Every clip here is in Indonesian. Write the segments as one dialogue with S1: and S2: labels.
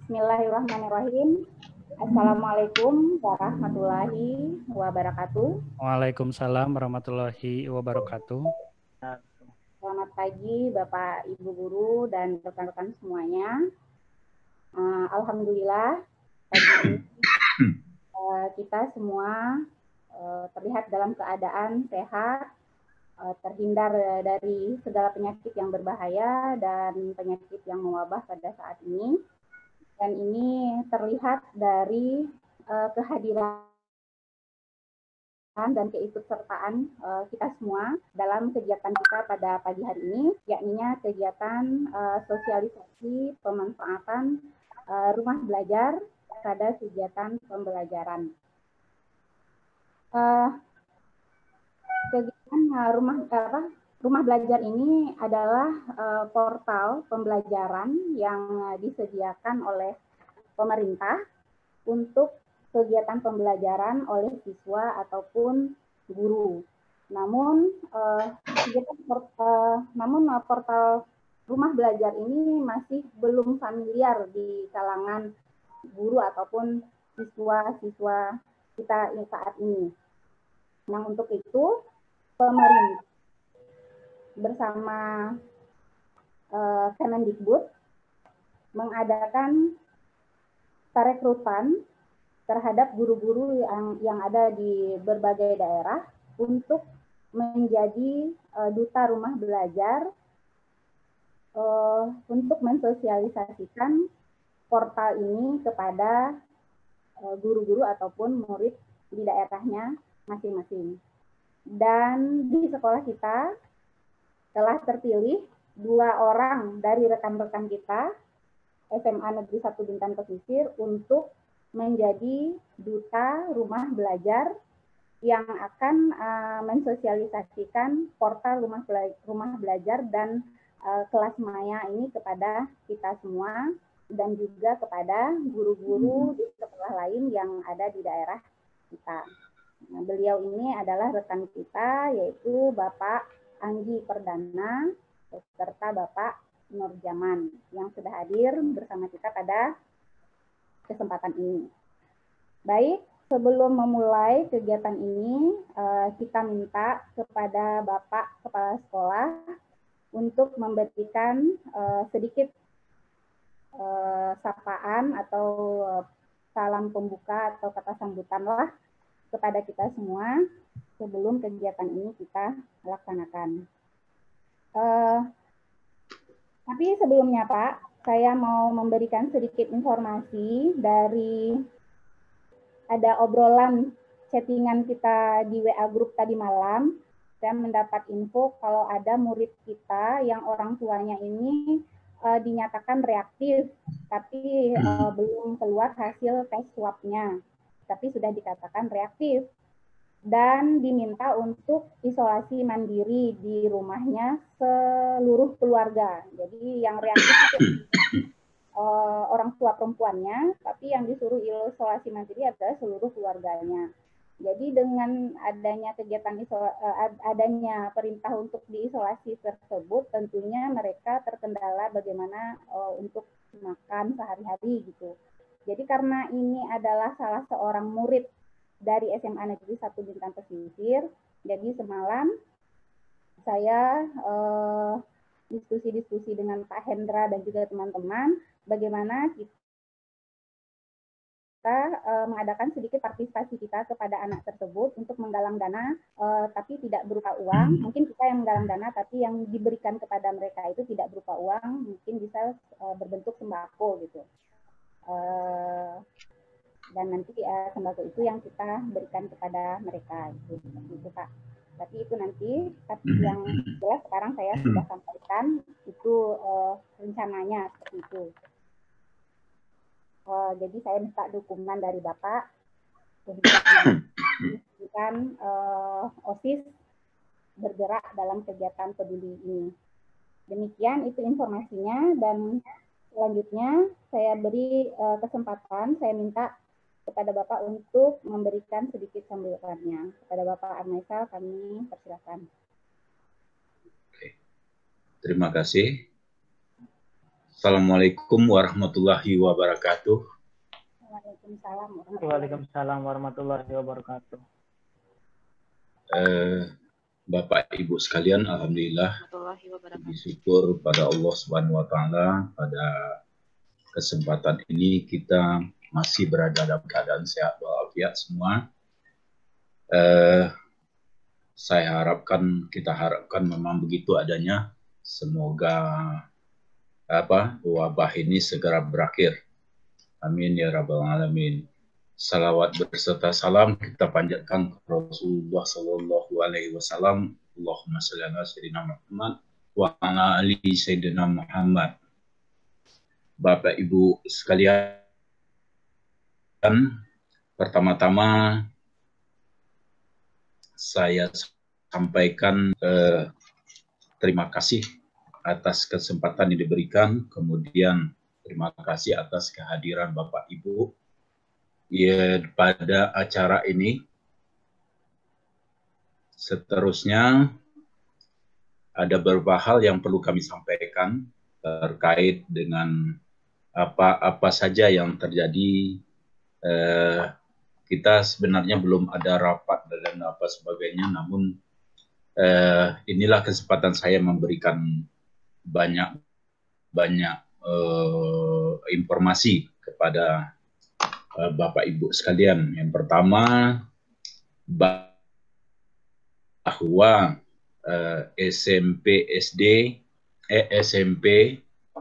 S1: Bismillahirrahmanirrahim. Assalamualaikum warahmatullahi wabarakatuh.
S2: Waalaikumsalam warahmatullahi wabarakatuh.
S1: Selamat pagi Bapak Ibu Guru dan rekan-rekan semuanya. Alhamdulillah pagi ini kita semua terlihat dalam keadaan sehat, terhindar dari segala penyakit yang berbahaya dan penyakit yang mewabah pada saat ini. Dan ini terlihat dari kehadiran dan keikutsertaan kita semua dalam kegiatan kita pada pagi hari ini, yakninya kegiatan sosialisasi pemanfaatan rumah belajar pada kegiatan pembelajaran. Kegiatan rumah belajar ini adalah portal pembelajaran yang disediakan oleh pemerintah untuk kegiatan pembelajaran oleh siswa ataupun guru. Namun portal rumah belajar ini masih belum familiar di kalangan guru ataupun siswa-siswa kita saat ini. Nah, untuk itu pemerintah bersama Kemendikbud mengadakan perekrutan terhadap guru-guru yang ada di berbagai daerah untuk menjadi duta rumah belajar untuk mensosialisasikan portal ini kepada guru-guru ataupun murid di daerahnya masing-masing. Dan di sekolah kita telah terpilih 2 orang dari rekan-rekan kita SMA Negeri 1 Bintan Pesisir untuk menjadi duta rumah belajar yang akan mensosialisasikan portal rumah belajar dan kelas maya ini kepada kita semua dan juga kepada guru-guru di sekolah lain yang ada di daerah kita. Nah, beliau ini adalah rekan kita, yaitu Bapak Anggi Perdana serta Bapak Nur Jaman yang sudah hadir bersama kita pada kesempatan ini. Baik, sebelum memulai kegiatan ini, kita minta kepada Bapak Kepala Sekolah untuk memberikan sedikit sapaan atau salam pembuka atau kata sambutan lah kepada kita semua sebelum kegiatan ini kita laksanakan. Tapi sebelumnya Pak, saya mau memberikan sedikit informasi dari ada obrolan chattingan kita di WA Group tadi malam. Saya mendapat info kalau ada murid kita yang orang tuanya ini dinyatakan reaktif, tapi belum keluar hasil tes swab-nya, tapi sudah dikatakan reaktif dan diminta untuk isolasi mandiri di rumahnya seluruh keluarga. Jadi yang reaktif itu orang tua perempuannya, tapi yang disuruh isolasi mandiri adalah seluruh keluarganya. Jadi dengan adanya kegiatan adanya perintah untuk diisolasi tersebut, tentunya mereka terkendala bagaimana untuk makan sehari-hari gitu. Jadi karena ini adalah salah seorang murid dari SMA Negeri 1 Bintan Pesisir, jadi semalam saya diskusi-diskusi dengan Pak Hendra dan juga teman-teman bagaimana kita mengadakan sedikit partisipasi kita kepada anak tersebut untuk menggalang dana, tapi tidak berupa uang. Mungkin kita yang menggalang dana, tapi yang diberikan kepada mereka itu tidak berupa uang, mungkin bisa berbentuk sembako gitu. Dan nanti sembako itu yang kita berikan kepada mereka gitu Pak. Tapi itu nanti, tapi yang jelas sekarang saya sudah sampaikan itu rencananya seperti itu. Jadi saya minta dukungan dari Bapak untuk menjadikan OSIS bergerak dalam kegiatan peduli ini. Demikian itu informasinya, dan selanjutnya saya beri kesempatan, saya minta kepada Bapak untuk memberikan sedikit sambutannya. Kepada Bapak Armaisal kami persilakan.
S3: Oke. Terima kasih. Assalamualaikum warahmatullahi wabarakatuh.
S2: Waalaikumsalam warahmatullahi wabarakatuh.
S3: Bapak Ibu sekalian, alhamdulillah bersyukur pada Allah Subhanahu wa taala pada kesempatan ini kita masih berada dalam keadaan sehat walafiat semua. Kita harapkan memang begitu adanya. Semoga wabah ini segera berakhir. Amin ya rabbal alamin. Salawat berserta salam kita panjatkan ke Rasulullah Sallallahu Alaihi Wasallam. Allahumma shalli ala sayyidina Muhammad wa ala ali sayyidina Muhammad. Bapak Ibu sekalian, pertama-tama saya sampaikan terima kasih atas kesempatan yang diberikan, kemudian terima kasih atas kehadiran Bapak Ibu pada acara ini. Seterusnya ada beberapa hal yang perlu kami sampaikan terkait dengan apa saja yang terjadi. Kita sebenarnya belum ada rapat dan apa sebagainya, namun inilah kesempatan saya memberikan banyak informasi kepada Bapak Ibu sekalian. Yang pertama, bahwa SMP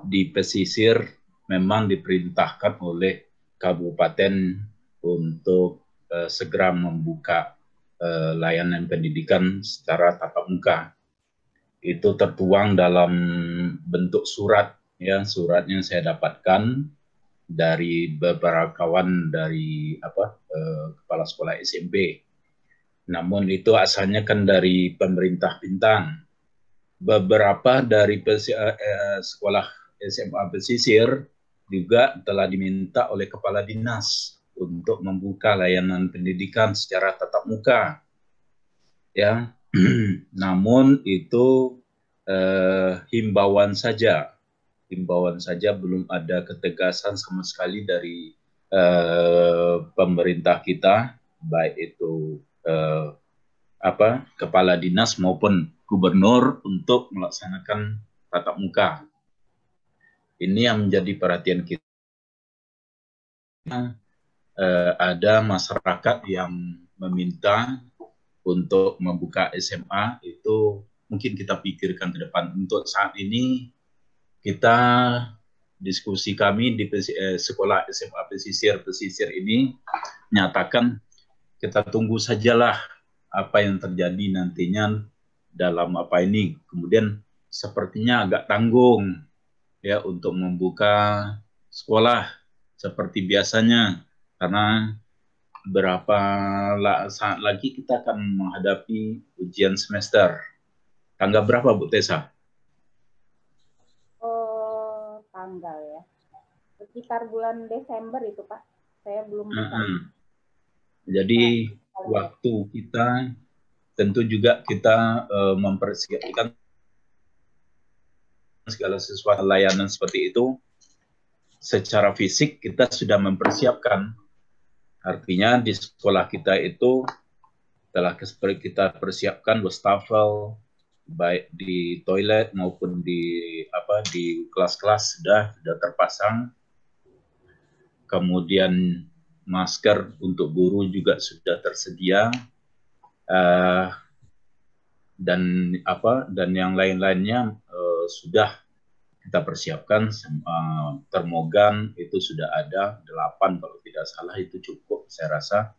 S3: di pesisir memang diperintahkan oleh kabupaten untuk segera membuka layanan pendidikan secara tatap muka. Itu tertuang dalam bentuk surat, ya, suratnya saya dapatkan dari beberapa kawan dari kepala sekolah SMP. Namun itu asalnya kan dari pemerintah Bintan. Beberapa dari sekolah SMA pesisir juga telah diminta oleh kepala dinas untuk membuka layanan pendidikan secara tatap muka. Ya, namun itu himbauan saja, belum ada ketegasan sama sekali dari pemerintah kita, baik itu kepala dinas maupun gubernur untuk melaksanakan tatap muka. Ini yang menjadi perhatian kita. Ada masyarakat yang meminta untuk membuka SMA, itu mungkin kita pikirkan ke depan. Untuk saat ini kita diskusi kami di sekolah SMA pesisir ini nyatakan kita tunggu sajalah apa yang terjadi nantinya dalam ini. Kemudian sepertinya agak tanggung ya untuk membuka sekolah seperti biasanya, karena berapa saat lagi kita akan menghadapi ujian semester. Tanggal berapa Bu Tessa?
S1: Tanggal ya, sekitar bulan Desember itu Pak, saya belum bisa.
S3: Jadi waktu kita tentu juga kita mempersiapkan segala sesuatu layanan seperti itu. Secara fisik kita sudah mempersiapkan, artinya di sekolah kita itu telah kita persiapkan wastafel, baik di toilet maupun di kelas-kelas sudah terpasang. Kemudian masker untuk guru juga sudah tersedia, dan yang lain-lainnya sudah kita persiapkan. Termogan itu sudah ada 8 kalau tidak salah, itu cukup saya rasa.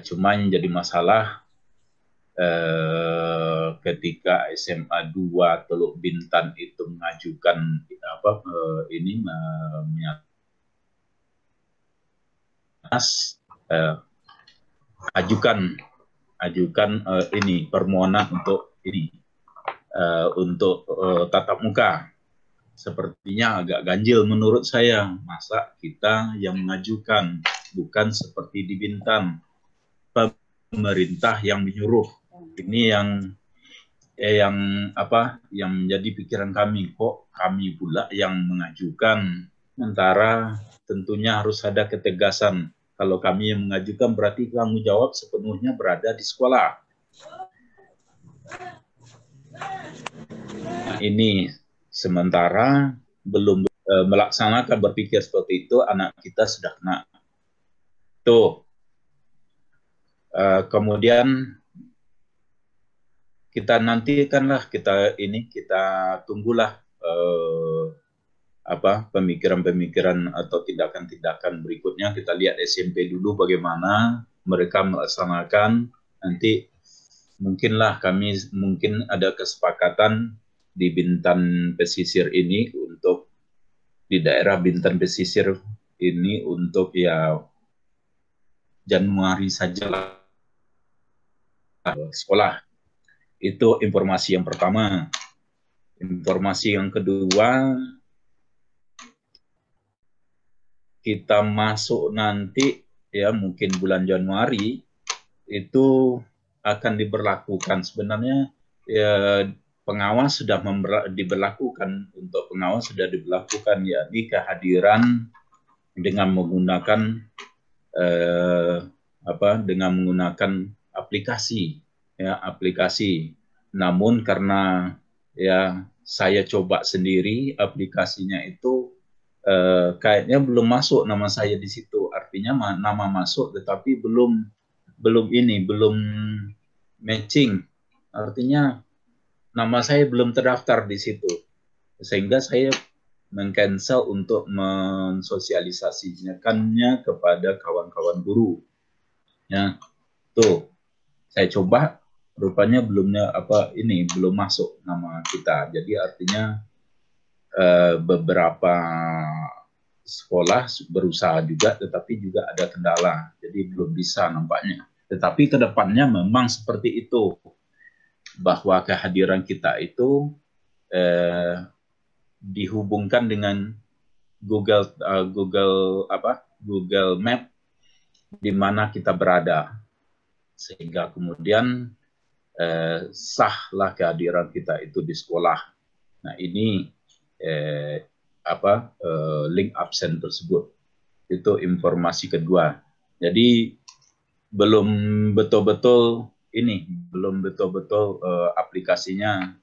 S3: Cuma yang jadi masalah ketika SMA 2 Teluk Bintan itu mengajukan ajukan permohonan untuk tatap muka. Sepertinya agak ganjil menurut saya. Masa kita yang mengajukan, bukan seperti di Bintan, pemerintah yang menyuruh. Ini yang apa yang menjadi pikiran kami, kok kami pula yang mengajukan, sementara tentunya harus ada ketegasan. Kalau kami yang mengajukan berarti tanggung jawab sepenuhnya berada di sekolah. Nah, ini sementara belum melaksanakan berpikir seperti itu, anak kita sudah kena. Tuh. Kemudian kita nantikanlah, kita tunggulah pemikiran-pemikiran atau tindakan-tindakan berikutnya. Kita lihat SMP dulu bagaimana mereka melaksanakan. Nanti mungkin ada kesepakatan di Bintan Pesisir ini, untuk di daerah Bintan Pesisir ini untuk ya Januari saja sekolah. Itu informasi yang pertama. Informasi yang kedua, kita masuk nanti ya mungkin bulan Januari itu akan diberlakukan. Sebenarnya ya, pengawas sudah diberlakukan, untuk pengawas sudah diberlakukan, yakni kehadiran dengan menggunakan dengan menggunakan aplikasi, ya aplikasi. Namun karena ya saya coba sendiri aplikasinya itu, kayaknya belum masuk nama saya di situ. Artinya nama masuk tetapi belum matching. Artinya nama saya belum terdaftar di situ. Sehingga saya meng-cancel untuk mensosialisasikannya kepada kawan-kawan guru. Ya, tuh saya coba, rupanya belum masuk nama kita. Jadi artinya beberapa sekolah berusaha juga, tetapi juga ada kendala. Jadi belum bisa nampaknya. Tetapi kedepannya memang seperti itu, bahwa kehadiran kita itu dihubungkan dengan Google Map di mana kita berada, sehingga kemudian sahlah kehadiran kita itu di sekolah. Nah ini link absen tersebut, itu informasi kedua. Jadi belum betul-betul aplikasinya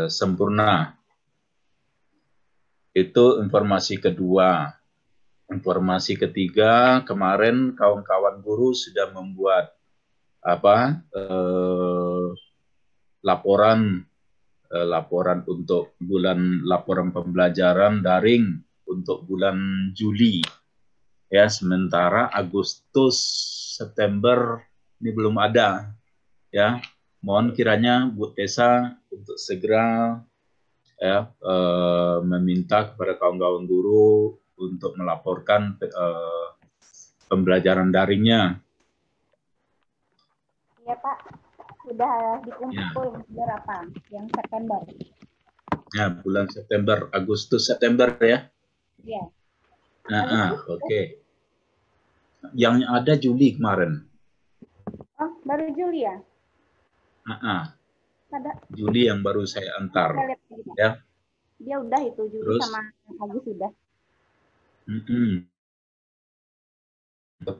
S3: sempurna. Itu informasi kedua. Informasi ketiga, kemarin kawan-kawan guru sudah membuat laporan untuk laporan pembelajaran daring untuk bulan Juli. Ya, sementara Agustus, September ini belum ada. Ya, mohon kiranya Bu Tessa untuk segera meminta kepada kawan-kawan guru untuk melaporkan pembelajaran daringnya.
S1: Iya Pak, sudah dikumpul berapa? Yang September?
S3: Ya, bulan September, Agustus, September ya?
S1: Iya.
S3: Oke. Yang ada Juli kemarin.
S1: Oh, baru Juli ya?
S3: Ada. Juli yang baru saya antar. Ya.
S1: Dia udah itu Juli. Terus, sama Agus sudah.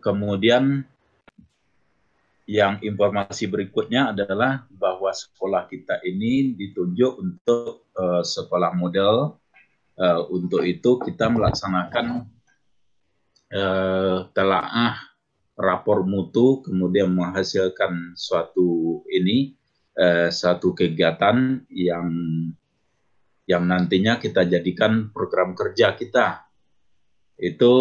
S3: Kemudian yang informasi berikutnya adalah bahwa sekolah kita ini ditunjuk untuk sekolah model. Untuk itu kita melaksanakan telaah rapor mutu, kemudian menghasilkan suatu kegiatan yang nantinya kita jadikan program kerja kita. Itu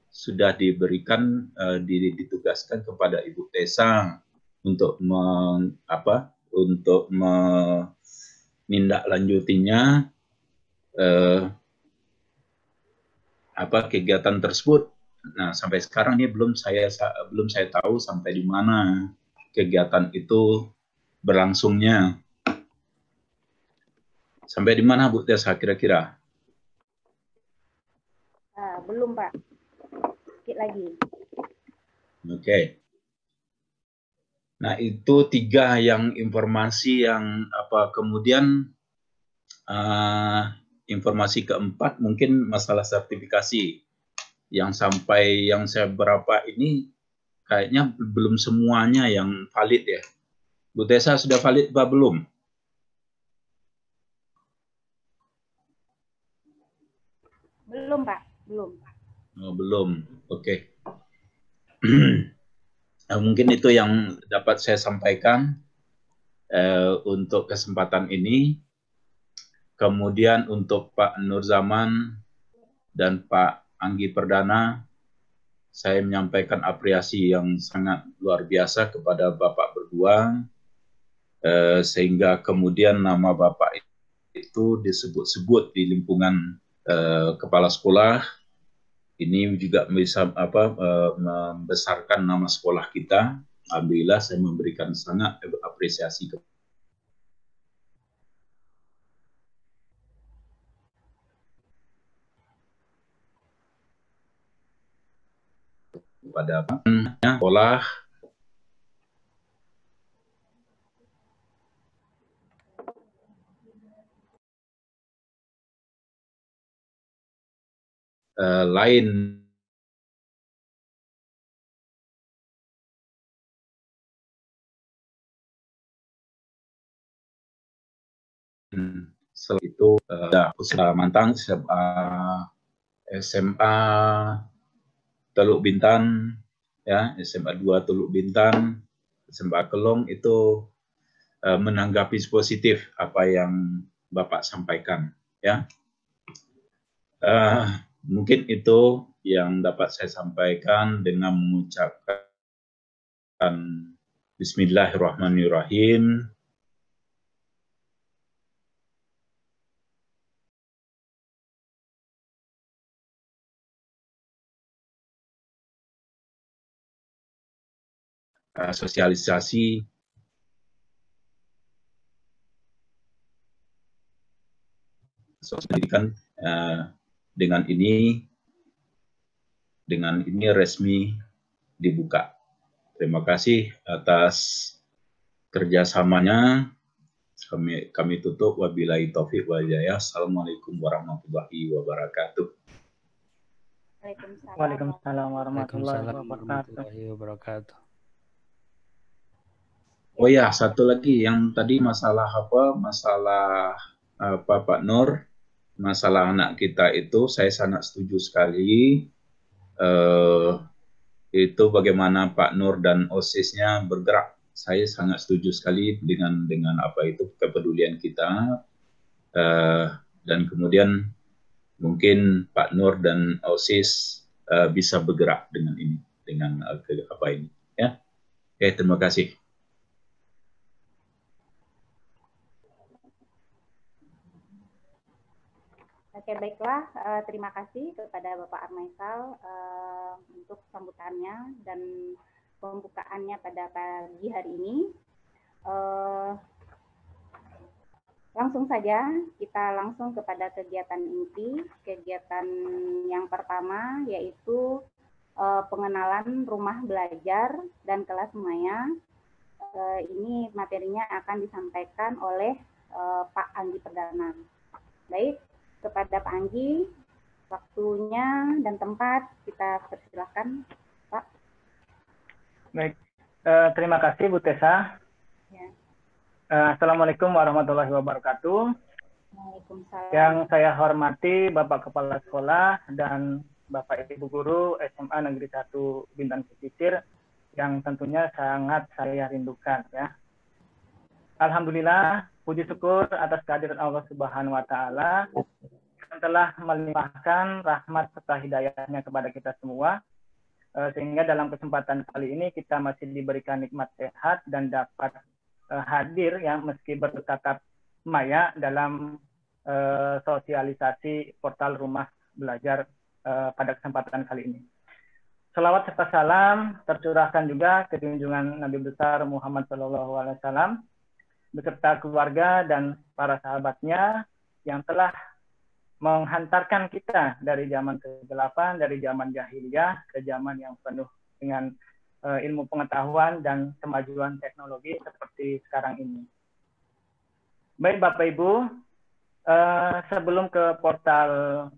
S3: sudah ditugaskan kepada Ibu Tessa untuk menindaklanjutinya kegiatan tersebut. Nah, sampai sekarang ini belum saya tahu sampai di mana kegiatan itu berlangsungnya. Sampai di mana Bu Tessa kira-kira?
S1: Belum Pak, sedikit lagi.
S3: Oke. Nah, itu 3 yang informasi yang apa. Kemudian informasi keempat mungkin masalah sertifikasi yang sampai yang saya berapa ini kayaknya belum semuanya yang valid ya. Bu Tessa sudah valid apa belum?
S1: Belum, Pak. Belum.
S3: Oh, belum. Oke. Mungkin itu yang dapat saya sampaikan untuk kesempatan ini. Kemudian untuk Pak Nur Zaman dan Pak Anggi Perdana, saya menyampaikan apresiasi yang sangat luar biasa kepada Bapak berdua, sehingga kemudian nama Bapak itu disebut-sebut di lingkungan kepala sekolah. Ini juga bisa membesarkan nama sekolah kita. Alhamdulillah saya memberikan sangat apresiasi kepada sekolah. Lain setelah itu usaha Mantang, SMA Teluk Bintan, ya SMA 2 Teluk Bintan, SMA Kelong itu menanggapi positif apa yang Bapak sampaikan, ya. Mungkin itu yang dapat saya sampaikan dengan mengucapkan Bismillahirrahmanirrahim. Sosialisasi pendidikan dengan ini resmi dibuka. Terima kasih atas kerjasamanya. Kami tutup. Wabillahi taufiq wal hidayah. Assalamualaikum warahmatullahi wabarakatuh.
S2: Waalaikumsalam warahmatullahi wabarakatuh.
S3: Oh ya, satu lagi yang tadi masalah apa? Masalah apa Pak Nur? Masalah anak kita itu saya sangat setuju sekali. Itu bagaimana Pak Nur dan OSIS-nya bergerak. Saya sangat setuju sekali dengan apa itu kepedulian kita. Dan kemudian mungkin Pak Nur dan OSIS bisa bergerak dengan ini, dengan apa ini, ya. Oke, terima kasih.
S1: Oke, baiklah. Terima kasih kepada Bapak Armaisal untuk sambutannya dan pembukaannya pada pagi hari ini. Langsung saja kita langsung kepada kegiatan inti. Kegiatan yang pertama yaitu pengenalan rumah belajar dan kelas Maya. Ini materinya akan disampaikan oleh Pak Anggi Perdana. Baik, kepada Pak Anggi, waktunya dan tempat kita persilahkan, Pak.
S2: Baik, terima kasih Bu Tessa.
S1: Ya.
S2: Assalamualaikum warahmatullahi wabarakatuh.
S1: Waalaikumsalam.
S2: Yang saya hormati Bapak Kepala Sekolah dan Bapak Ibu Guru SMA Negeri 1 Bintan Pesisir yang tentunya sangat saya rindukan, ya. Alhamdulillah, puji syukur atas kehadiran Allah Subhanahu wa Ta'ala yang telah melimpahkan rahmat serta hidayahnya kepada kita semua, sehingga dalam kesempatan kali ini kita masih diberikan nikmat sehat dan dapat hadir, ya, meski bertatap maya dalam sosialisasi portal rumah belajar pada kesempatan kali ini. Salawat serta salam tercurahkan juga ke junjungan Nabi besar Muhammad SAW beserta keluarga dan para sahabatnya yang telah menghantarkan kita dari zaman kegelapan, dari zaman jahiliyah ke zaman yang penuh dengan ilmu pengetahuan dan kemajuan teknologi seperti sekarang ini. Baik Bapak Ibu, sebelum ke portal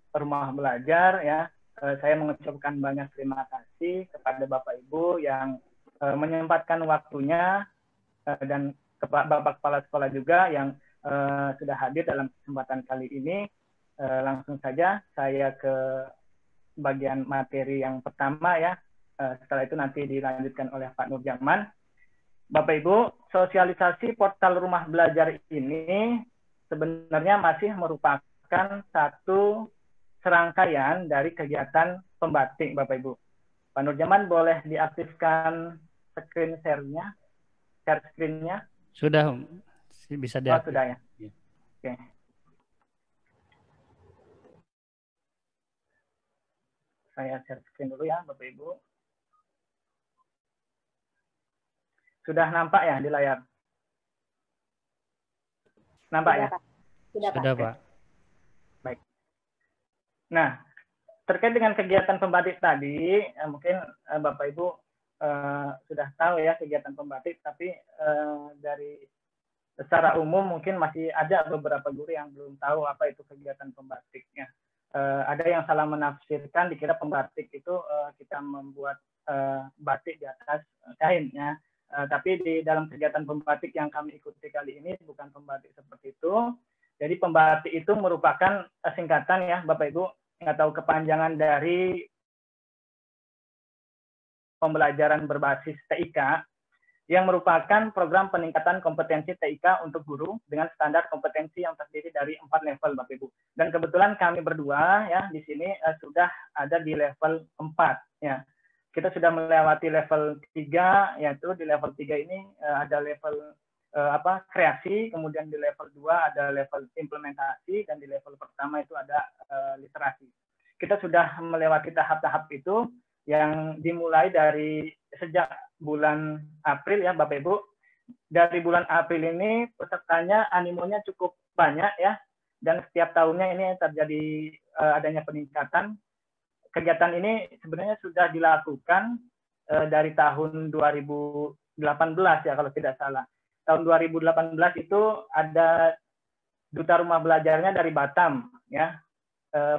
S2: Rumah Belajar ya, saya mengucapkan banyak terima kasih kepada Bapak Ibu yang menyempatkan waktunya dan Bapak Kepala Sekolah juga yang sudah hadir dalam kesempatan kali ini. Langsung saja saya ke bagian materi yang pertama ya. Setelah itu nanti dilanjutkan oleh Pak Nurjaman. Bapak Ibu, sosialisasi portal Rumah Belajar ini sebenarnya masih merupakan satu serangkaian dari kegiatan pembatik, Bapak Ibu. Pak Nurjaman boleh diaktifkan screen share-nya, share screen-nya?
S4: Sudah, bisa diaktifkan.
S2: Oh, sudah ya. Oke. Saya share screen dulu ya, Bapak Ibu. Sudah nampak ya di layar? Nampak ya?
S4: Sudah, Pak.
S2: Baik. Nah, terkait dengan kegiatan pembatik tadi, mungkin Bapak Ibu sudah tahu ya kegiatan pembatik, tapi dari secara umum mungkin masih ada beberapa guru yang belum tahu apa itu kegiatan pembatiknya. Ada yang salah menafsirkan, dikira pembatik itu kita membuat batik di atas kain ya. Tapi di dalam kegiatan pembatik yang kami ikuti kali ini bukan pembatik seperti itu. Jadi pembatik itu merupakan singkatan ya Bapak Ibu, atau kepanjangan dari pembelajaran berbasis TIK yang merupakan program peningkatan kompetensi TIK untuk guru dengan standar kompetensi yang terdiri dari 4 level Bapak Ibu. Dan kebetulan kami berdua ya di sini sudah ada di level 4 ya. Kita sudah melewati level 3, yaitu di level 3 ini ada level kreasi, kemudian di level 2 ada level implementasi, dan di level pertama itu ada literasi. Kita sudah melewati tahap-tahap itu yang dimulai dari sejak bulan April ya Bapak Ibu. Dari bulan April ini pesertanya animonya cukup banyak ya, dan setiap tahunnya ini terjadi adanya peningkatan. Kegiatan ini sebenarnya sudah dilakukan dari tahun 2018 ya kalau tidak salah. Tahun 2018 itu ada duta rumah belajarnya dari Batam ya,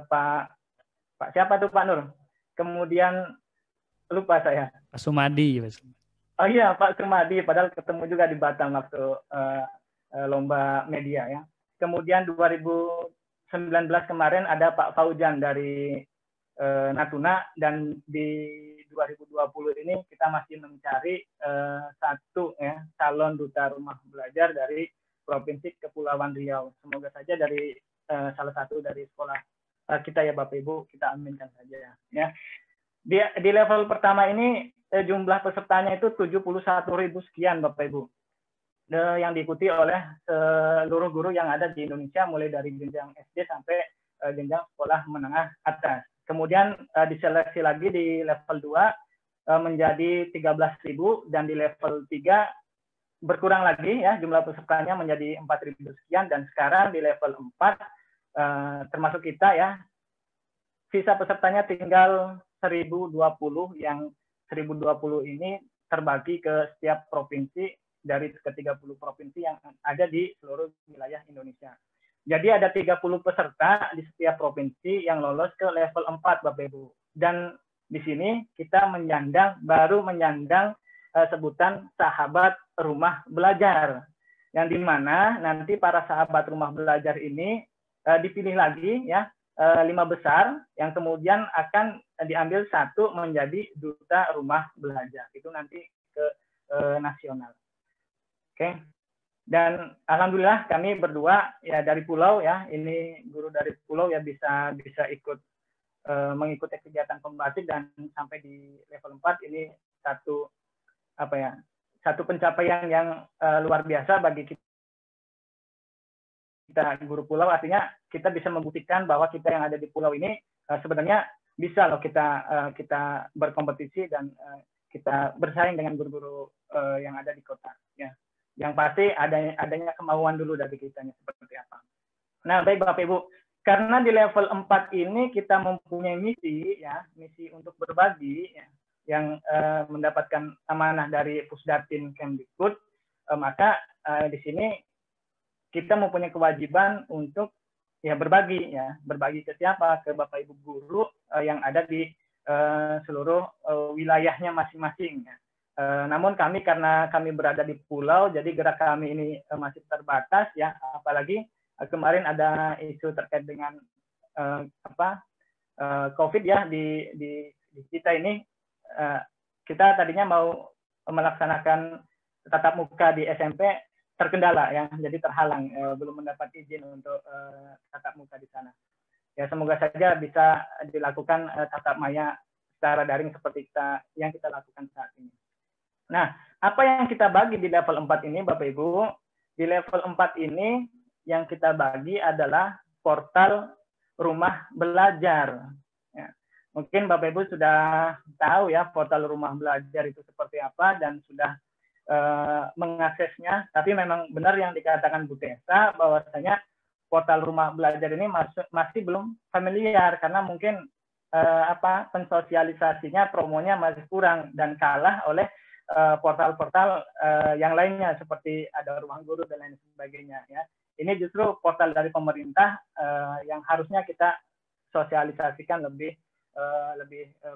S2: Pak siapa tuh Pak Nur? Kemudian lupa saya.
S4: Pak Sumadi.
S2: Oh iya Pak Sumadi, padahal ketemu juga di Batam waktu lomba media ya. Kemudian 2019 kemarin ada Pak Faujan dari Natuna, dan di 2020 ini kita masih mencari satu ya calon duta rumah belajar dari Provinsi Kepulauan Riau. Semoga saja dari salah satu dari sekolah kita ya Bapak Ibu, kita aminkan saja ya. Di level pertama ini jumlah pesertanya itu 71.000 sekian Bapak Ibu. Yang diikuti oleh seluruh guru yang ada di Indonesia mulai dari jenjang SD sampai jenjang sekolah menengah atas. Kemudian diseleksi lagi di level 2 menjadi 13.000, dan di level 3 berkurang lagi ya jumlah pesertanya menjadi 4.000 sekian, dan sekarang di level 4 termasuk kita ya, sisa pesertanya tinggal 1.020, yang 1.020 ini terbagi ke setiap provinsi dari ke-30 provinsi yang ada di seluruh wilayah Indonesia. Jadi ada 30 peserta di setiap provinsi yang lolos ke level 4 Bapak Ibu. Dan di sini kita baru menyandang sebutan sahabat rumah belajar. Yang dimana nanti para sahabat rumah belajar ini dipilih lagi ya 5 besar, yang kemudian akan diambil satu menjadi duta rumah belajar. Itu nanti ke nasional. Oke. Dan alhamdulillah kami berdua ya dari pulau ya, ini guru dari pulau ya bisa ikut mengikuti kegiatan pembatik, dan sampai di level 4 ini satu pencapaian yang luar biasa bagi kita guru pulau. Artinya kita bisa membuktikan bahwa kita yang ada di pulau ini sebenarnya bisa loh kita berkompetisi dan kita bersaing dengan guru-guru yang ada di kota ya. Yang pasti adanya kemauan dulu dari kitanya seperti apa. Nah, baik Bapak Ibu, karena di level 4 ini kita mempunyai misi untuk berbagi ya. yang mendapatkan amanah dari Pusdatin Kemdikbud, maka di sini kita mempunyai kewajiban untuk berbagi ke siapa, ke Bapak Ibu guru yang ada di seluruh wilayahnya masing-masing. Namun karena kami berada di pulau, jadi gerak kami ini masih terbatas ya, apalagi kemarin ada isu terkait dengan COVID ya di kita ini. Kita tadinya mau melaksanakan tatap muka di SMP terkendala ya, jadi terhalang, belum mendapat izin untuk tatap muka di sana. Ya semoga saja bisa dilakukan tatap maya secara daring seperti yang kita lakukan saat ini. Nah, apa yang kita bagi di level 4 ini Bapak Ibu? Di level 4 ini yang kita bagi adalah portal rumah belajar. Ya. Mungkin Bapak Ibu sudah tahu ya portal rumah belajar itu seperti apa dan sudah mengaksesnya, tapi memang benar yang dikatakan Bu Tessa bahwasanya portal rumah belajar ini masih belum familiar karena mungkin pensosialisasinya, promonya masih kurang dan kalah oleh portal-portal yang lainnya seperti ada Ruang Guru dan lain sebagainya ya. Ini justru portal dari pemerintah yang harusnya kita sosialisasikan lebih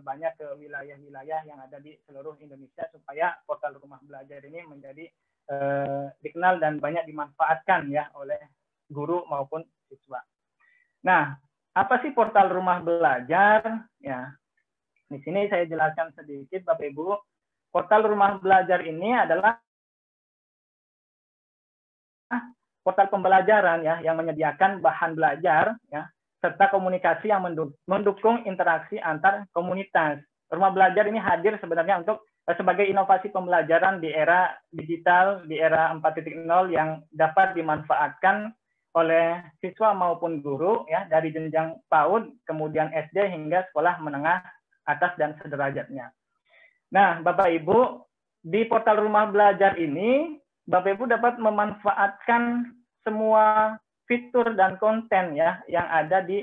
S2: banyak ke wilayah-wilayah yang ada di seluruh Indonesia supaya portal rumah belajar ini menjadi dikenal dan banyak dimanfaatkan ya oleh guru maupun siswa. Nah, apa sih portal rumah belajar? Ya, di sini saya jelaskan sedikit Bapak Ibu. Portal rumah belajar ini adalah portal pembelajaran ya yang menyediakan bahan belajar ya serta komunikasi yang mendukung interaksi antar komunitas. Rumah belajar ini hadir sebenarnya untuk sebagai inovasi pembelajaran di era digital, di era 4.0 yang dapat dimanfaatkan oleh siswa maupun guru ya dari jenjang PAUD, kemudian SD hingga sekolah menengah atas dan sederajatnya. Nah, Bapak Ibu, di portal rumah belajar ini, Bapak Ibu dapat memanfaatkan semua fitur dan konten ya yang ada di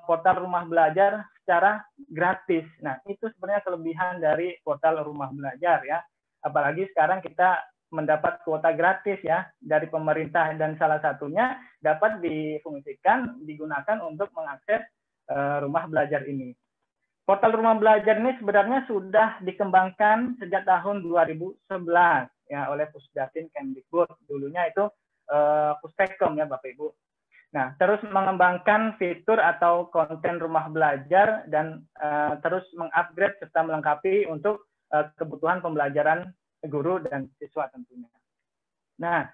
S2: portal rumah belajar secara gratis. Nah, itu sebenarnya kelebihan dari portal rumah belajar ya. Apalagi sekarang kita mendapat kuota gratis ya dari pemerintah dan salah satunya dapat difungsikan, digunakan untuk mengakses rumah belajar ini. Portal rumah belajar ini sebenarnya sudah dikembangkan sejak tahun 2011 ya oleh Pusdatin Kemdikbud. Dulunya itu Pustekom ya Bapak Ibu. Nah, terus mengembangkan fitur atau konten rumah belajar dan terus mengupgrade serta melengkapi untuk kebutuhan pembelajaran guru dan siswa tentunya. Nah,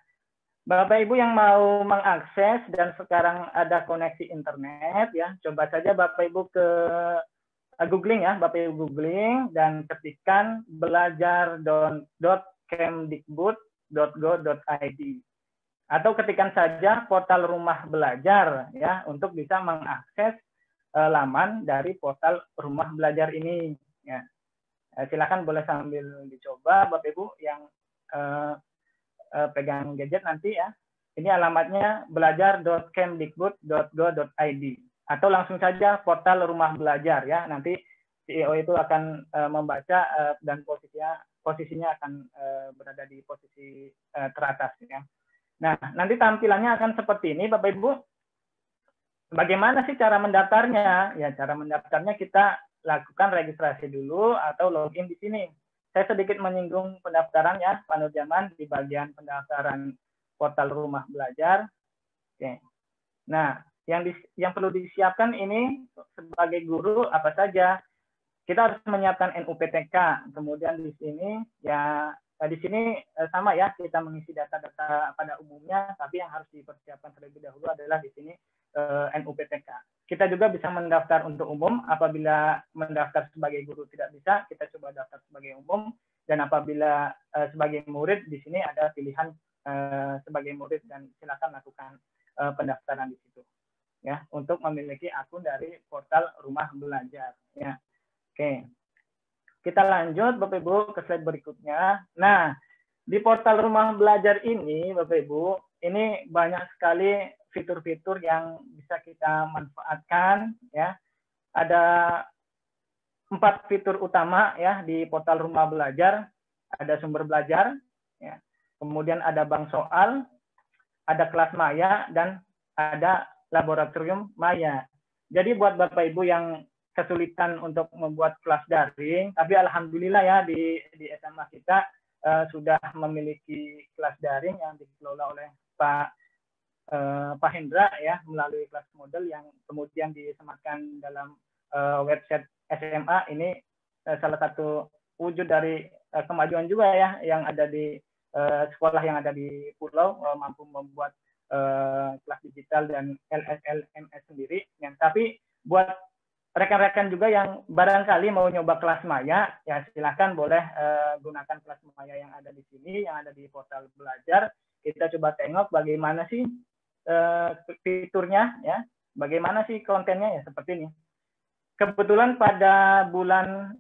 S2: Bapak Ibu yang mau mengakses dan sekarang ada koneksi internet ya, coba saja Bapak Ibu ke googling ya, Bapak Ibu googling dan ketikkan belajar.kemdikbud.go.id. Atau ketikkan saja portal rumah belajar ya untuk bisa mengakses laman dari portal rumah belajar ini ya. Silakan boleh sambil dicoba Bapak Ibu yang pegang gadget nanti ya. Ini alamatnya belajar.kemdikbud.go.id atau langsung saja portal rumah belajar ya. Nanti CEO itu akan membaca dan posisinya akan berada di posisi teratas ya. Nah, nanti tampilannya akan seperti ini, Bapak Ibu. Bagaimana sih cara mendaftarnya? Ya, cara mendaftarnya kita lakukan registrasi dulu atau login di sini. Saya sedikit menyinggung pendaftaran ya, Pak Nurjaman, di bagian pendaftaran portal rumah belajar. Oke. Nah, yang perlu disiapkan ini sebagai guru apa saja? Kita harus menyiapkan NUPTK. Kemudian di sini ya. Di sini sama ya, kita mengisi data-data pada umumnya, tapi yang harus dipersiapkan terlebih dahulu adalah di sini NUPTK. Kita juga bisa mendaftar untuk umum, apabila mendaftar sebagai guru tidak bisa, kita coba daftar sebagai umum, dan apabila sebagai murid, di sini ada pilihan sebagai murid, dan silakan lakukan pendaftaran di situ. Ya, untuk memiliki akun dari portal rumah belajar. Ya. Oke. Kita lanjut Bapak Ibu ke slide berikutnya. Nah, di portal rumah belajar ini Bapak Ibu, ini banyak sekali fitur-fitur yang bisa kita manfaatkan ya. Ada 4 fitur utama ya di portal Rumah Belajar. Ada sumber belajar, ya. Kemudian ada bank soal, ada kelas maya, dan ada laboratorium maya. Jadi buat Bapak Ibu yang kesulitan untuk membuat kelas daring, tapi alhamdulillah ya di SMA kita sudah memiliki kelas daring yang dikelola oleh Pak Hendra ya melalui kelas model yang kemudian disematkan dalam website SMA. Ini salah satu wujud dari kemajuan juga ya yang ada di sekolah yang ada di pulau mampu membuat kelas digital dan LSLMS sendiri. Ya. Tapi buat rekan-rekan juga yang barangkali mau nyoba kelas maya, ya silakan boleh gunakan kelas maya yang ada di sini, yang ada di portal belajar. Kita coba tengok bagaimana sih fiturnya, ya, bagaimana sih kontennya ya seperti ini. Kebetulan pada bulan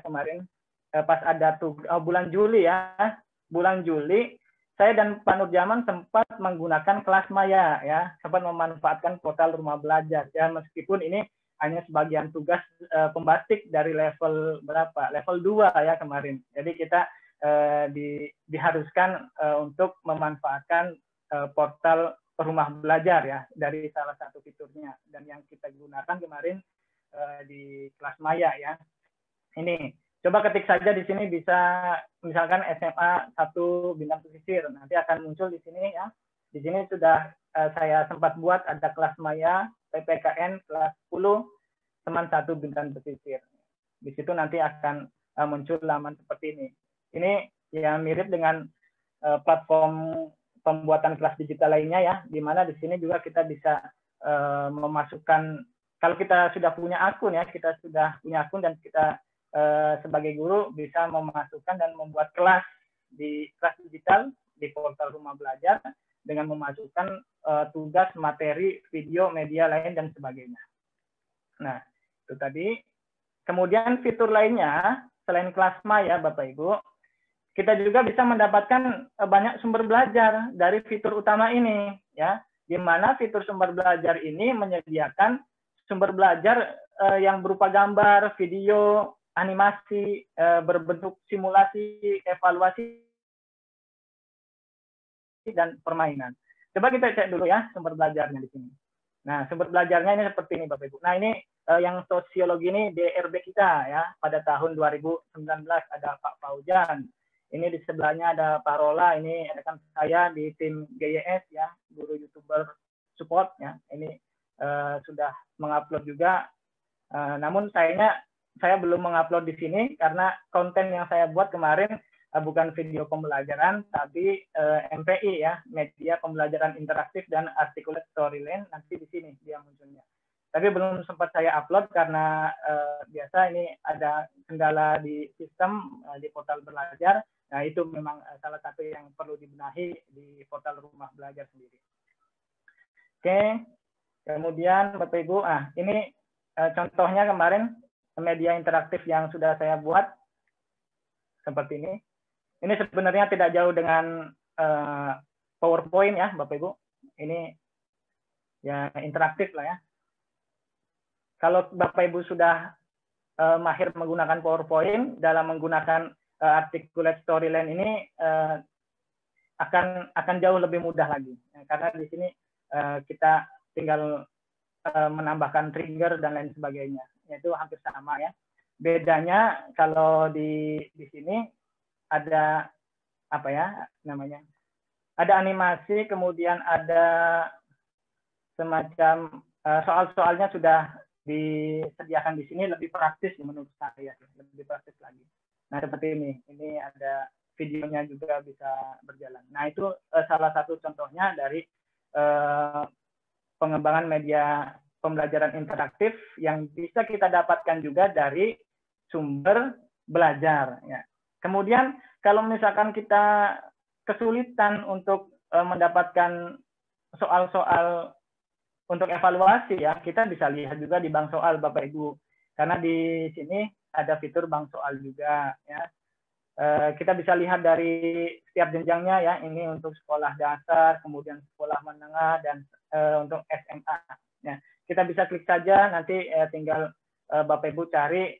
S2: kemarin pas ada bulan Juli ya, bulan Juli saya dan Pak Nurjaman sempat menggunakan kelas maya ya, sempat memanfaatkan portal Rumah Belajar ya, meskipun ini hanya sebagian tugas pembatik dari level berapa? Level 2 ya kemarin. Jadi kita diharuskan untuk memanfaatkan portal Rumah Belajar ya dari salah satu fiturnya, dan yang kita gunakan kemarin di kelas maya ya. Ini coba ketik saja di sini, bisa misalkan SMA 1 Bintang Pesisir, nanti akan muncul di sini ya. Di sini sudah saya sempat buat ada kelas maya PPKN kelas 10 teman 1 Bintang Pesisir. Di situ nanti akan muncul laman seperti ini. Ini ya mirip dengan platform pembuatan kelas digital lainnya ya, di mana di sini juga kita bisa memasukkan, kalau kita sudah punya akun ya, kita sudah punya akun dan kita sebagai guru bisa memasukkan dan membuat kelas di kelas digital di portal Rumah Belajar dengan memasukkan tugas, materi, video, media lain dan sebagainya. Nah, itu tadi. Kemudian fitur lainnya selain kelas maya Bapak Ibu, kita juga bisa mendapatkan banyak sumber belajar dari fitur utama ini ya, di mana fitur sumber belajar ini menyediakan sumber belajar yang berupa gambar, video, animasi, berbentuk simulasi, evaluasi, dan permainan. Coba kita cek dulu ya sumber belajarnya di sini. Nah, sumber belajarnya ini seperti ini Bapak Ibu. Nah, ini yang sosiologi ini DRB kita ya, pada tahun 2019 ada Pak Faujan. Ini di sebelahnya ada Pak Rola, ini rekan saya di tim GYS ya, guru YouTuber support ya. Ini sudah mengupload juga. Namun sayangnya saya belum mengupload di sini karena konten yang saya buat kemarin bukan video pembelajaran, tapi MPI ya, media pembelajaran interaktif dan articulate storyline. Nanti di sini dia munculnya. Tapi belum sempat saya upload karena biasa ini ada kendala di sistem di portal belajar. Nah, itu memang salah satu yang perlu dibenahi di portal Rumah Belajar sendiri. Oke, kemudian Bapak Ibu, ini contohnya kemarin media interaktif yang sudah saya buat seperti ini. Ini sebenarnya tidak jauh dengan PowerPoint ya Bapak Ibu. Ini ya interaktif lah ya. Kalau Bapak Ibu sudah mahir menggunakan PowerPoint dalam menggunakan articulate storyline ini akan jauh lebih mudah lagi. Karena di sini kita tinggal menambahkan trigger dan lain sebagainya. Itu hampir sama ya. Bedanya kalau di sini ada apa ya namanya? Ada animasi, kemudian ada semacam soal-soalnya sudah disediakan di sini, lebih praktis menurut saya, lebih praktis lagi. Nah, seperti ini ada videonya juga bisa berjalan. Nah, itu salah satu contohnya dari pengembangan media pembelajaran interaktif yang bisa kita dapatkan juga dari sumber belajar. Ya. Kemudian kalau misalkan kita kesulitan untuk mendapatkan soal-soal untuk evaluasi ya, kita bisa lihat juga di bank soal Bapak Ibu. Karena di sini ada fitur bank soal juga ya. Kita bisa lihat dari setiap jenjangnya ya, ini untuk sekolah dasar, kemudian sekolah menengah, dan untuk SMA. Ya. Kita bisa klik saja, nanti tinggal Bapak Ibu cari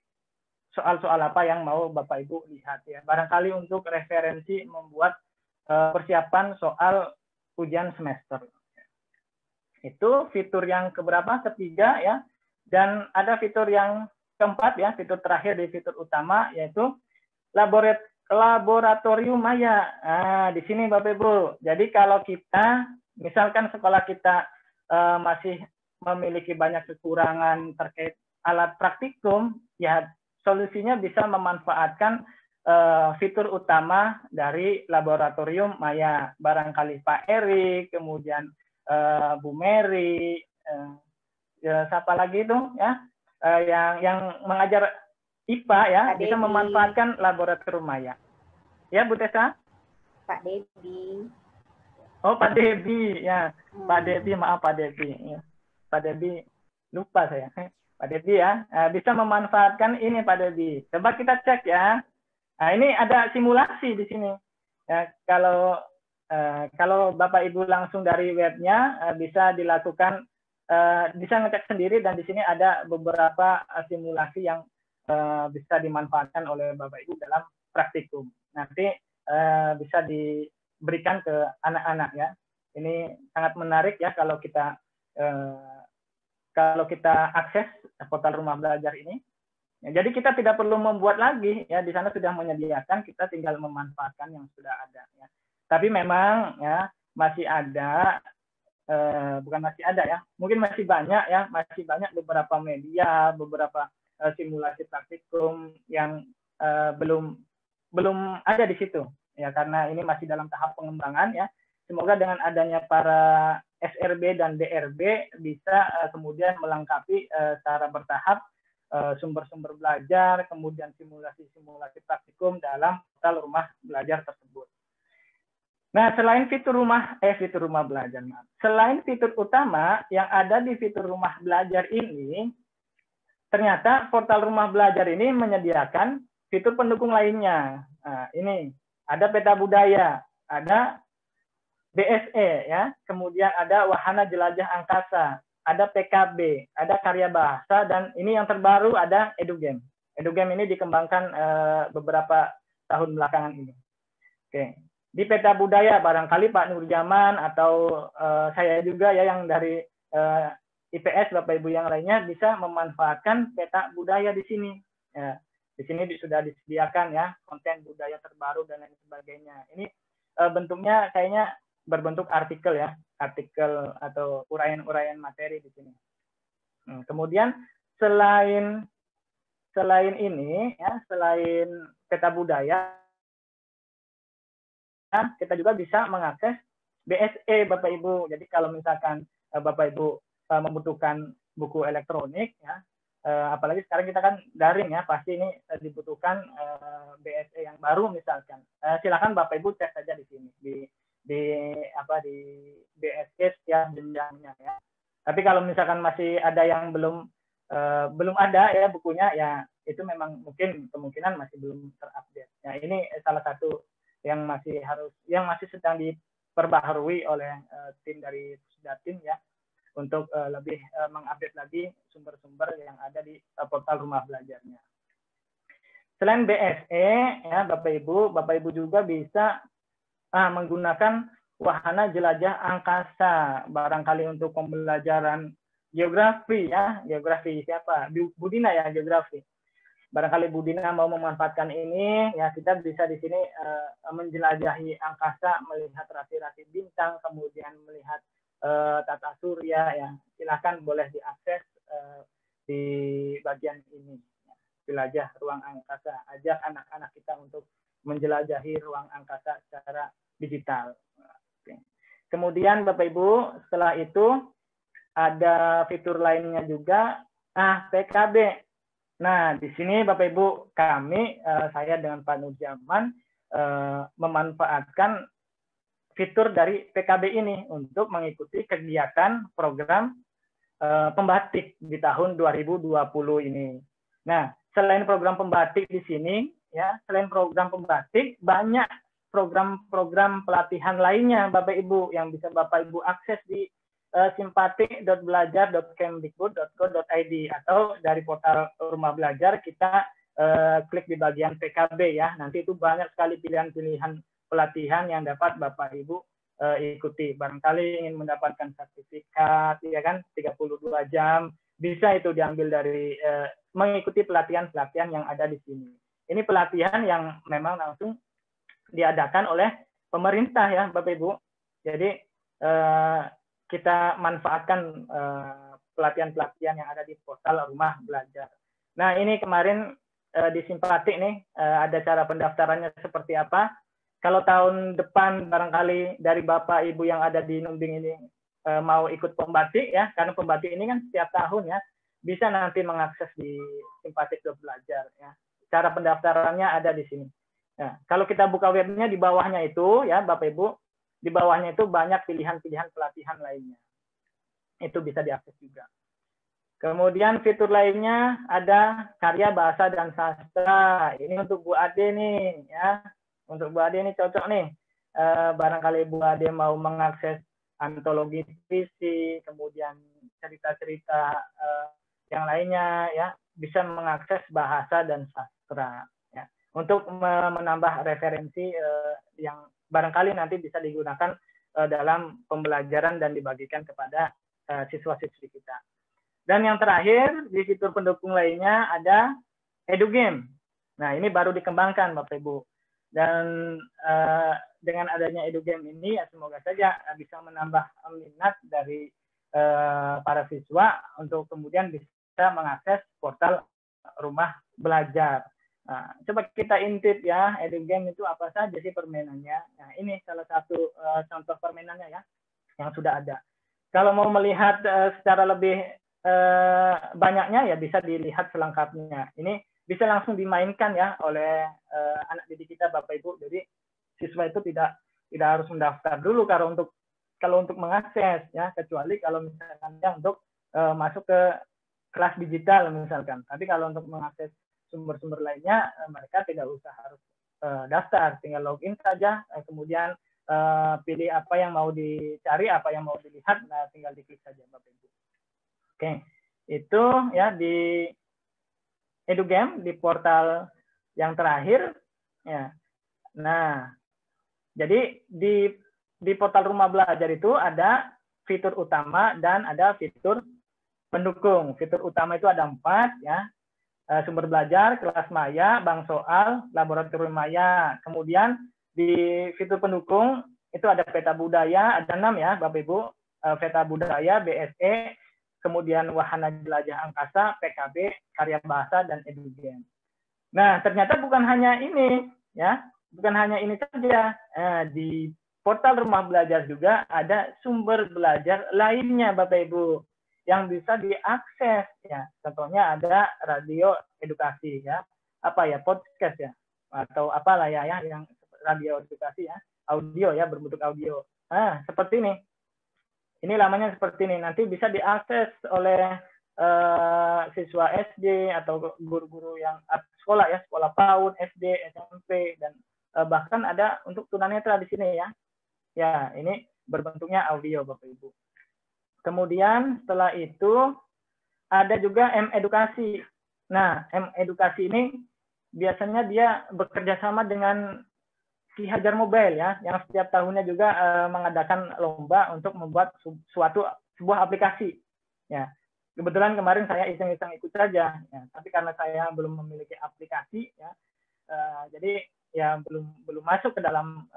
S2: soal-soal apa yang mau Bapak Ibu lihat ya. Barangkali untuk referensi membuat persiapan soal ujian semester. Itu fitur yang keberapa? Ketiga ya. Dan ada fitur yang keempat ya, fitur terakhir di fitur utama yaitu laboratorium maya. Nah, di sini Bapak Ibu. Jadi kalau kita misalkan sekolah kita masih memiliki banyak kekurangan terkait alat praktikum, ya solusinya bisa memanfaatkan fitur utama dari laboratorium maya. Barangkali Pak Erik, kemudian Bu Mary, siapa lagi itu ya, yang mengajar IPA ya,
S1: Pak
S2: bisa
S1: Debbie.
S2: memanfaatkan laboratorium maya. Ya Bu Tessa?
S1: Pak Debbie.
S2: Oh Pak Debbie ya, Pak Debbie, maaf Pak Debbie. Ya. Pak Debbie lupa saya. Pak Debbie ya, bisa memanfaatkan ini Pak Debbie. Coba kita cek ya. Nah, ini ada simulasi di sini. Ya, kalau Bapak Ibu langsung dari webnya bisa dilakukan, bisa ngecek sendiri, dan di sini ada beberapa simulasi yang bisa dimanfaatkan oleh Bapak Ibu dalam praktikum. Nanti bisa diberikan ke anak-anak ya. Ini sangat menarik ya kalau kita akses portal rumah belajar ini. Ya, jadi kita tidak perlu membuat lagi ya, di sana sudah menyediakan, kita tinggal memanfaatkan yang sudah ada ya. Tapi memang ya masih ada, bukan masih ada ya, mungkin masih banyak ya, masih banyak beberapa media, beberapa simulasi praktikum yang belum ada di situ ya, karena ini masih dalam tahap pengembangan ya. Semoga dengan adanya para SRB dan DRB bisa kemudian melengkapi secara bertahap sumber-sumber belajar, kemudian simulasi-simulasi praktikum dalam portal rumah belajar tersebut. Nah, selain fitur rumah belajar, selain fitur utama yang ada di fitur rumah belajar ini, ternyata portal rumah belajar ini menyediakan fitur pendukung lainnya. Nah, ini ada peta budaya, ada BSE ya, kemudian ada wahana jelajah angkasa, ada PKB, ada karya bahasa, dan ini yang terbaru ada EduGame. EduGame ini dikembangkan beberapa tahun belakangan ini. Oke, di peta budaya barangkali Pak Nurjaman atau saya juga ya yang dari IPS, Bapak Ibu yang lainnya bisa memanfaatkan peta budaya di sini. Ya, di sini sudah disediakan ya konten budaya terbaru dan lain sebagainya. Ini bentuknya kayaknya berbentuk artikel ya, artikel atau uraian-uraian materi di sini. Kemudian selain ini ya, selain peta budaya, kita juga bisa mengakses BSE Bapak Ibu. Jadi kalau misalkan Bapak Ibu membutuhkan buku elektronik ya, apalagi sekarang kita kan daring ya, pasti ini dibutuhkan BSE yang baru misalkan. Silakan Bapak Ibu cek saja di sini di BSE setiap jenjangnya ya. Tapi kalau misalkan masih ada yang belum ada ya bukunya ya, itu memang mungkin kemungkinan masih belum terupdate. Ya, ini salah satu yang masih sedang diperbaharui oleh tim dari Pusdatin ya, untuk lebih mengupdate lagi sumber-sumber yang ada di portal rumah belajarnya. Selain BSE ya Bapak Ibu juga bisa menggunakan wahana jelajah angkasa, barangkali untuk pembelajaran geografi ya, geografi siapa? Budina ya, geografi. Barangkali Budina mau memanfaatkan ini ya, kita bisa di sini menjelajahi angkasa, melihat rasi-rasi bintang, kemudian melihat tata surya ya. Silakan boleh diakses di bagian ini. Jelajah ruang angkasa, ajak anak-anak kita untuk menjelajahi ruang angkasa secara digital. Oke. Kemudian Bapak Ibu, setelah itu ada fitur lainnya juga, PKB. Nah, di sini Bapak Ibu, kami, saya dengan Pak Nurjaman, memanfaatkan fitur dari PKB ini untuk mengikuti kegiatan program pembatik di tahun 2020 ini. Nah, selain program pembatik di sini, ya, selain program pembatik, banyak program-program pelatihan lainnya Bapak Ibu yang bisa Bapak Ibu akses di simpatik.belajar.kemdikbud.go.id atau dari portal Rumah Belajar kita klik di bagian PKB ya. Nanti itu banyak sekali pilihan-pilihan pelatihan yang dapat Bapak Ibu ikuti. Barangkali ingin mendapatkan sertifikat ya kan 32 jam, bisa itu diambil dari mengikuti pelatihan-pelatihan yang ada di sini. Ini pelatihan yang memang langsung diadakan oleh pemerintah ya Bapak Ibu. Jadi kita manfaatkan pelatihan-pelatihan yang ada di portal Rumah Belajar. Nah ini kemarin di Simpatik nih ada cara pendaftarannya seperti apa. Kalau tahun depan barangkali dari Bapak Ibu yang ada di Numbing ini mau ikut pembatik ya, karena pembatik ini kan setiap tahun ya, bisa nanti mengakses di Simpatik.belajar ya. Cara pendaftarannya ada di sini. Nah, kalau kita buka webnya di bawahnya itu ya Bapak Ibu, di bawahnya itu banyak pilihan-pilihan pelatihan lainnya. Itu bisa diakses juga. Kemudian fitur lainnya ada karya bahasa dan sastra. Ini untuk Bu Ade nih ya. Untuk Bu Ade ini cocok nih. Barangkali Bu Ade mau mengakses antologi puisi, kemudian cerita-cerita yang lainnya ya, bisa mengakses bahasa dan sastra ya. Untuk menambah referensi yang barangkali nanti bisa digunakan dalam pembelajaran dan dibagikan kepada siswa-siswi kita. Dan yang terakhir, di fitur pendukung lainnya ada EduGame. Nah, ini baru dikembangkan, Bapak Ibu. Dan dengan adanya EduGame ini, ya semoga saja bisa menambah minat dari para siswa untuk kemudian bisa mengakses portal Rumah Belajar. Nah, coba kita intip ya, EduGame itu apa saja sih permainannya. Nah, ini salah satu contoh permainannya ya, yang sudah ada. Kalau mau melihat secara lebih banyaknya ya bisa dilihat selengkapnya. Ini bisa langsung dimainkan ya oleh anak didik kita Bapak Ibu. Jadi siswa itu tidak harus mendaftar dulu kalau untuk mengakses ya, kecuali kalau misalkan untuk masuk ke kelas digital misalkan. Tapi kalau untuk mengakses sumber-sumber lainnya mereka tidak usah harus daftar, tinggal login saja, kemudian pilih apa yang mau dicari, apa yang mau dilihat, nah tinggal diklik saja Bapak Ibu. Oke, itu ya di EduGame di portal yang terakhir ya. Nah, jadi di portal Rumah Belajar itu ada fitur utama dan ada fitur pendukung. Fitur utama itu ada 4 ya. Sumber belajar, kelas maya, bank soal, laboratorium maya. Kemudian di fitur pendukung itu ada peta budaya, ada 6 ya Bapak Ibu. Peta budaya, BSE, kemudian wahana jelajah angkasa, PKB, karya bahasa, dan EduGame. Nah, ternyata bukan hanya ini, ya, bukan hanya ini saja. Di portal Rumah Belajar juga ada sumber belajar lainnya, Bapak Ibu, yang bisa diakses. Ya, contohnya ada radio edukasi, ya, apa ya, podcast ya, atau apalah ya, yang radio edukasi ya, audio ya, berbentuk audio. Nah, seperti ini. Ini lamanya seperti ini, nanti bisa diakses oleh siswa SD atau guru-guru yang sekolah ya, sekolah PAUD, SD, SMP, dan bahkan ada untuk tunanetra di sini ya. Ya, ini berbentuknya audio Bapak Ibu. Kemudian setelah itu ada juga M-Edukasi. Nah, M-Edukasi ini biasanya dia bekerja sama dengan Ki Hajar Mobile ya, yang setiap tahunnya juga mengadakan lomba untuk membuat sebuah aplikasi. Ya, kebetulan kemarin saya iseng-iseng ikut saja, ya, tapi karena saya belum memiliki aplikasi, ya, jadi ya belum masuk ke dalam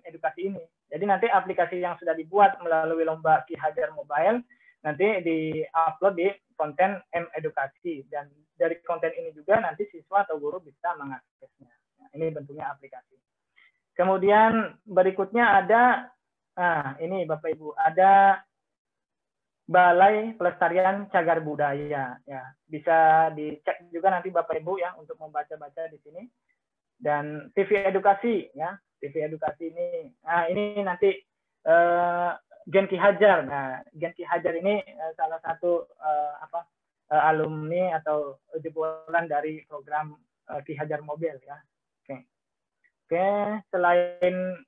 S2: edukasi ini. Jadi nanti aplikasi yang sudah dibuat melalui lomba Ki Hajar Mobile nanti di-upload di konten M-Edukasi, dan dari konten ini juga nanti siswa atau guru bisa mengaksesnya. Nah, ini bentuknya aplikasi. Kemudian berikutnya ada, ini Bapak Ibu, ada Balai Pelestarian Cagar Budaya. Ya, bisa dicek juga nanti Bapak Ibu ya untuk membaca-baca di sini. Dan TV Edukasi ya, TV Edukasi ini. Nah, ini nanti Gen Ki Hajar. Nah, Gen Ki Hajar ini salah satu alumni atau jebolan dari program Ki Hajar Mobile ya. Oke, selain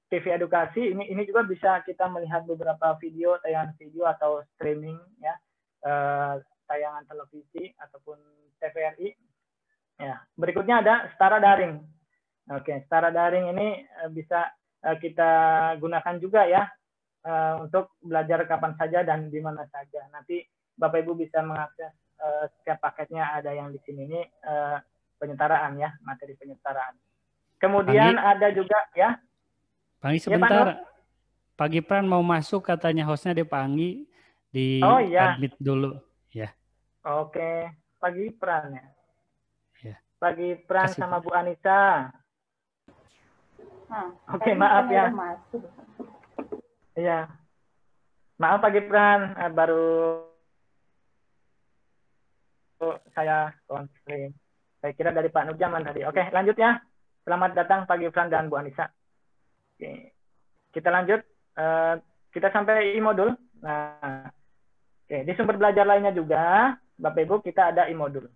S2: TV edukasi ini juga bisa kita melihat beberapa video, tayangan video atau streaming ya, tayangan televisi ataupun TVRI. Ya, berikutnya ada Setara Daring. Oke, Setara Daring ini bisa kita gunakan juga ya untuk belajar kapan saja dan di mana saja. Nanti Bapak Ibu bisa mengakses setiap paketnya ada yang di sini ini penyetaraan ya, materi penyetaraan. Kemudian ada juga ya.
S4: Pak Anggi sebentar, Pak Gibran mau masuk katanya hostnya di Pak Anggi di admit dulu ya.
S2: Oke, Pak Gibran ya.
S4: Ya.
S2: Pak Gibran sama Bu Anissa. Oke, maaf ya. Iya. Maaf Pak Gibran, baru saya konseling. Saya kira dari Pak Nurjaman tadi. Oke, lanjut ya. Selamat datang Pak Gibran dan Bu Anissa. Oke. Kita lanjut. Kita sampai e-modul. Nah, oke. Di sumber belajar lainnya juga, Bapak Ibu, kita ada e-modul.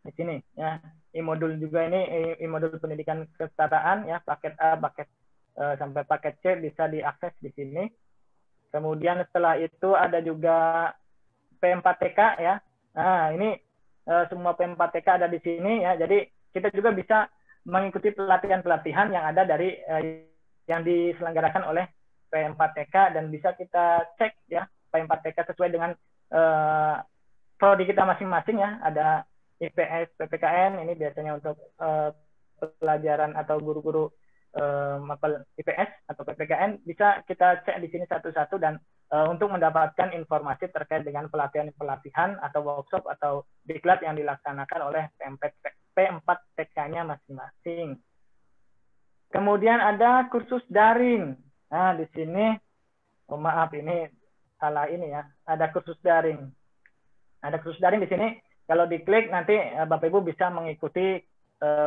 S2: Di sini ya. E-modul juga ini e-modul pendidikan kesetaraan ya, paket A, paket sampai paket C bisa diakses di sini. Kemudian setelah itu ada juga P4TK ya. Nah, ini semua P4TK ada di sini ya. Jadi kita juga bisa mengikuti pelatihan-pelatihan yang ada dari yang diselenggarakan oleh P4TK dan bisa kita cek ya P4TK sesuai dengan prodi kita masing-masing ya. Ada IPS, PPKN ini biasanya untuk pelajaran atau guru-guru mapel IPS atau PPKN bisa kita cek di sini satu-satu dan untuk mendapatkan informasi terkait dengan pelatihan-pelatihan atau workshop atau diklat yang dilaksanakan oleh P4TK-nya masing-masing. Kemudian ada kursus daring. Nah, di sini, maaf ini salah ini ya, ada kursus daring. Ada kursus daring di sini. Kalau diklik nanti Bapak Ibu bisa mengikuti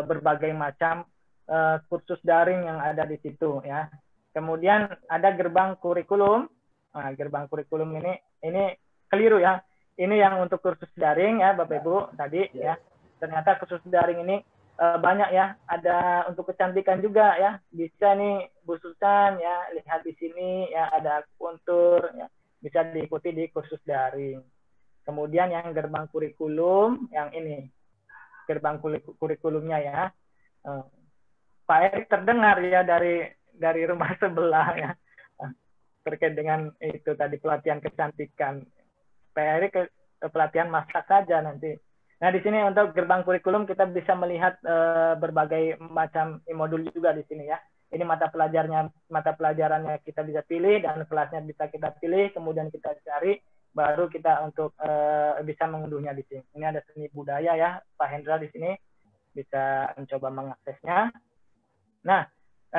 S2: berbagai macam kursus daring yang ada di situ ya. Kemudian ada gerbang kurikulum. Nah, gerbang kurikulum ini keliru ya. Ini yang untuk kursus daring ya Bapak Ibu tadi ya. Ternyata kursus daring ini banyak ya. Ada untuk kecantikan juga ya. Bisa nih Bu Susan ya lihat di sini ya ada akupuntur ya. Bisa diikuti di kursus daring. Kemudian yang gerbang kurikulum yang ini. Gerbang kurikulumnya ya. Pak Erik terdengar ya dari rumah sebelah ya terkait dengan itu tadi pelatihan kecantikan. Pak Erik pelatihan masak saja nanti. Nah di sini untuk gerbang kurikulum kita bisa melihat berbagai macam modul juga di sini ya. Ini mata pelajarannya kita bisa pilih dan kelasnya bisa kita pilih, kemudian kita cari, baru kita untuk bisa mengunduhnya di sini. Ini ada seni budaya ya Pak Hendra di sini bisa mencoba mengaksesnya. Nah,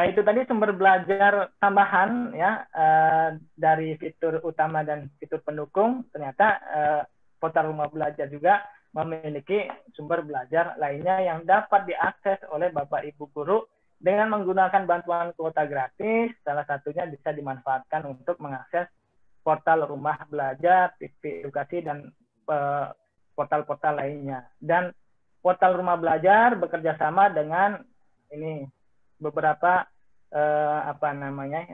S2: itu tadi sumber belajar tambahan ya dari fitur utama dan fitur pendukung. Ternyata portal rumah belajar juga memiliki sumber belajar lainnya yang dapat diakses oleh Bapak Ibu guru dengan menggunakan bantuan kuota gratis. Salah satunya bisa dimanfaatkan untuk mengakses portal rumah belajar, TV edukasi dan portal-portal lainnya. Dan portal rumah belajar bekerja sama dengan ini beberapa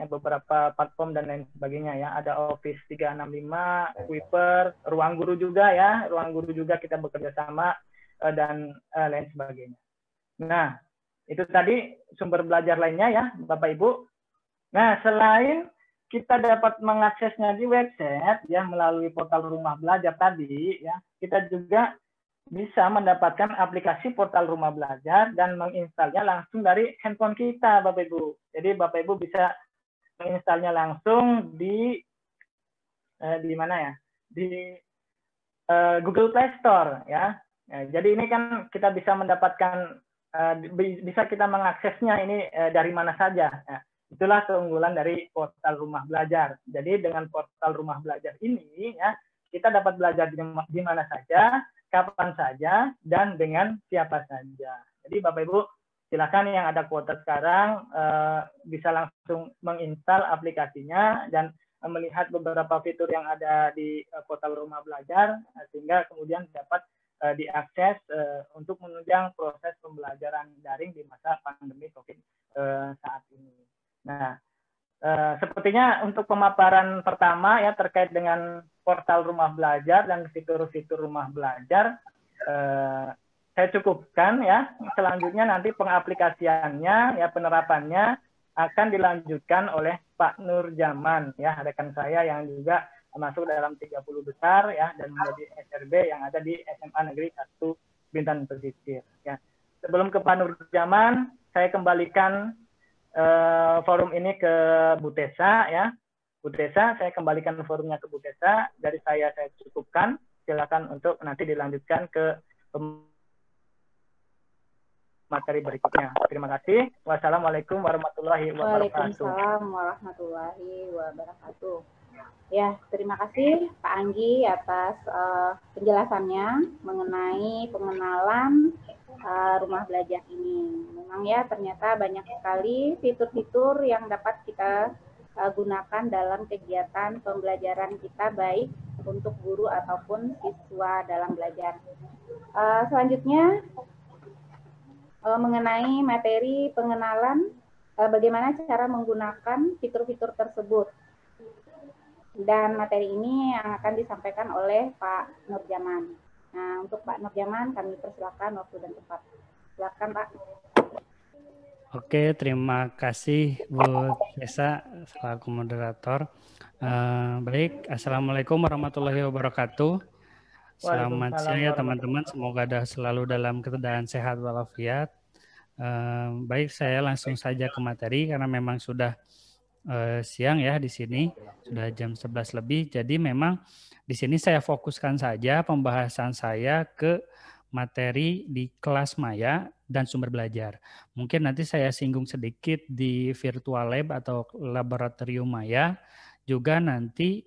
S2: beberapa platform dan lain sebagainya ya. Ada Office 365, Kuiper, Ruang Guru juga ya. Ruang Guru juga kita bekerja sama dan lain sebagainya. Nah, itu tadi sumber belajar lainnya ya, Bapak Ibu. Nah, selain kita dapat mengaksesnya di website ya melalui portal rumah belajar tadi ya, kita juga bisa mendapatkan aplikasi portal rumah belajar dan menginstalnya langsung dari handphone kita, Bapak Ibu. Jadi Bapak Ibu bisa menginstalnya langsung di mana ya? Di Google Play Store ya. Jadi ini kan kita bisa mendapatkan bisa kita mengaksesnya ini dari mana saja. Ya. Itulah keunggulan dari portal rumah belajar. Jadi dengan portal rumah belajar ini ya kita dapat belajar di mana saja, kapan saja, dan dengan siapa saja. Jadi Bapak Ibu, silakan yang ada kuota sekarang bisa langsung menginstal aplikasinya dan melihat beberapa fitur yang ada di portal rumah belajar, sehingga kemudian dapat diakses untuk menunjang proses pembelajaran daring di masa pandemi COVID saat ini. Nah, sepertinya untuk pemaparan pertama ya terkait dengan portal rumah belajar dan fitur-fitur rumah belajar, saya cukupkan ya. Selanjutnya nanti pengaplikasiannya ya, penerapannya akan dilanjutkan oleh Pak Nurjaman ya, rekan saya yang juga masuk dalam 30 besar ya dan menjadi SRB yang ada di SMA Negeri 1 Bintan Pesisir ya. Sebelum ke Pak Nurjaman, saya kembalikan forum ini ke Bu Tessa ya. Bu Tessa, saya kembalikan forumnya ke Bu Tessa. Dari saya cukupkan. Silakan untuk nanti dilanjutkan ke materi berikutnya. Terima kasih. Wassalamualaikum warahmatullahi wabarakatuh.
S1: Waalaikumsalam warahmatullahi wabarakatuh. Ya, terima kasih Pak Anggi atas penjelasannya mengenai pengenalan rumah belajar ini. Memang ya ternyata banyak sekali fitur-fitur yang dapat kita gunakan dalam kegiatan pembelajaran kita, baik untuk guru ataupun siswa dalam belajar. Selanjutnya mengenai materi pengenalan bagaimana cara menggunakan fitur-fitur tersebut. Dan materi ini yang akan disampaikan oleh Pak Nurjaman. Nah, untuk Pak Nurjaman kami persilakan waktu dan tempat. Silakan Pak.
S4: Oke, terima kasih Bu Tessa selaku moderator. Baik, Assalamualaikum warahmatullahi wabarakatuh. Selamat siang ya teman-teman, semoga selalu dalam keadaan sehat walafiat. Baik, saya langsung saja ke materi karena memang sudah siang ya di sini, sudah jam 11 lebih. Jadi memang di sini saya fokuskan saja pembahasan saya ke materi di kelas maya dan sumber belajar. Mungkin nanti saya singgung sedikit di virtual lab atau laboratorium maya, juga nanti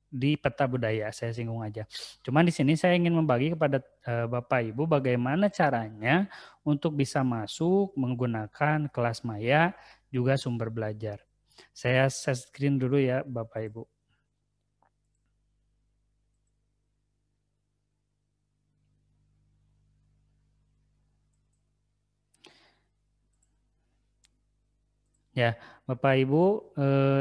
S4: di peta budaya saya singgung aja. Cuman di sini saya ingin membagi kepada Bapak Ibu bagaimana caranya untuk bisa masuk menggunakan kelas maya juga sumber belajar. Saya share screen dulu ya Bapak Ibu. Ya, Bapak Ibu,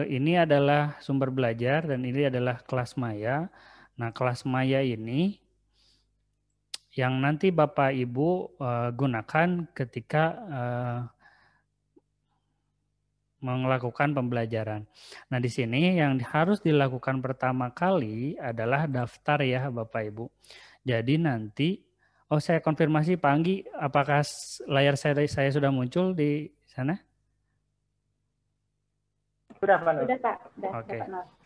S4: ini adalah sumber belajar dan ini adalah kelas maya. Nah, kelas maya ini yang nanti Bapak Ibu gunakan ketika melakukan pembelajaran. Nah, di sini yang harus dilakukan pertama kali adalah daftar ya Bapak Ibu. Jadi nanti, saya konfirmasi Pak Anggi, apakah layar saya sudah muncul di sana?
S2: Sudah Pak Nur.
S1: Sudah Pak.
S4: Oke.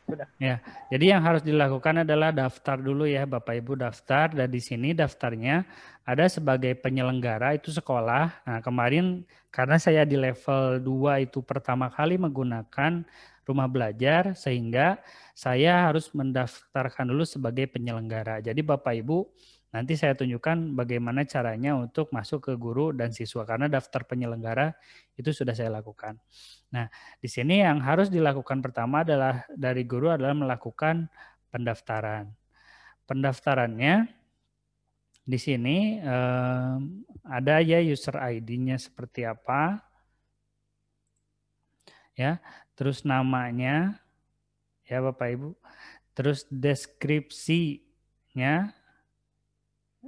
S4: Sudah. Ya, jadi yang harus dilakukan adalah daftar dulu ya Bapak Ibu, daftar, dan di sini daftarnya ada sebagai penyelenggara itu sekolah. Nah, kemarin karena saya di level 2 itu pertama kali menggunakan rumah belajar sehingga saya harus mendaftarkan dulu sebagai penyelenggara. Jadi Bapak Ibu nanti saya tunjukkan bagaimana caranya untuk masuk ke guru dan siswa karena daftar penyelenggara itu sudah saya lakukan. Nah, di sini yang harus dilakukan pertama adalah dari guru adalah melakukan pendaftaran. Pendaftarannya di sini ada ya user ID-nya seperti apa, ya, terus namanya, ya Bapak Ibu, terus deskripsinya,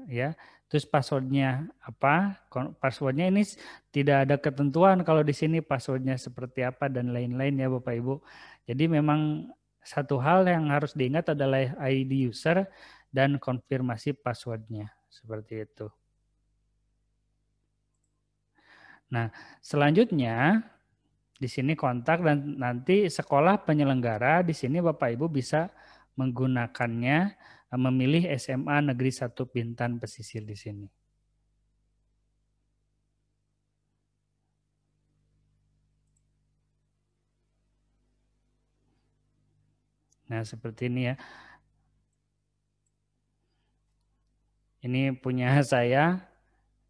S4: ya. Terus passwordnya apa? Passwordnya ini tidak ada ketentuan kalau di sini passwordnya seperti apa dan lain-lain ya Bapak Ibu. Jadi memang satu hal yang harus diingat adalah ID user dan konfirmasi passwordnya seperti itu. Nah, selanjutnya di sini kontak dan nanti sekolah penyelenggara di sini Bapak Ibu bisa menggunakannya, memilih SMA Negeri 1 Bintan Pesisir di sini. Nah, seperti ini ya. Ini punya saya,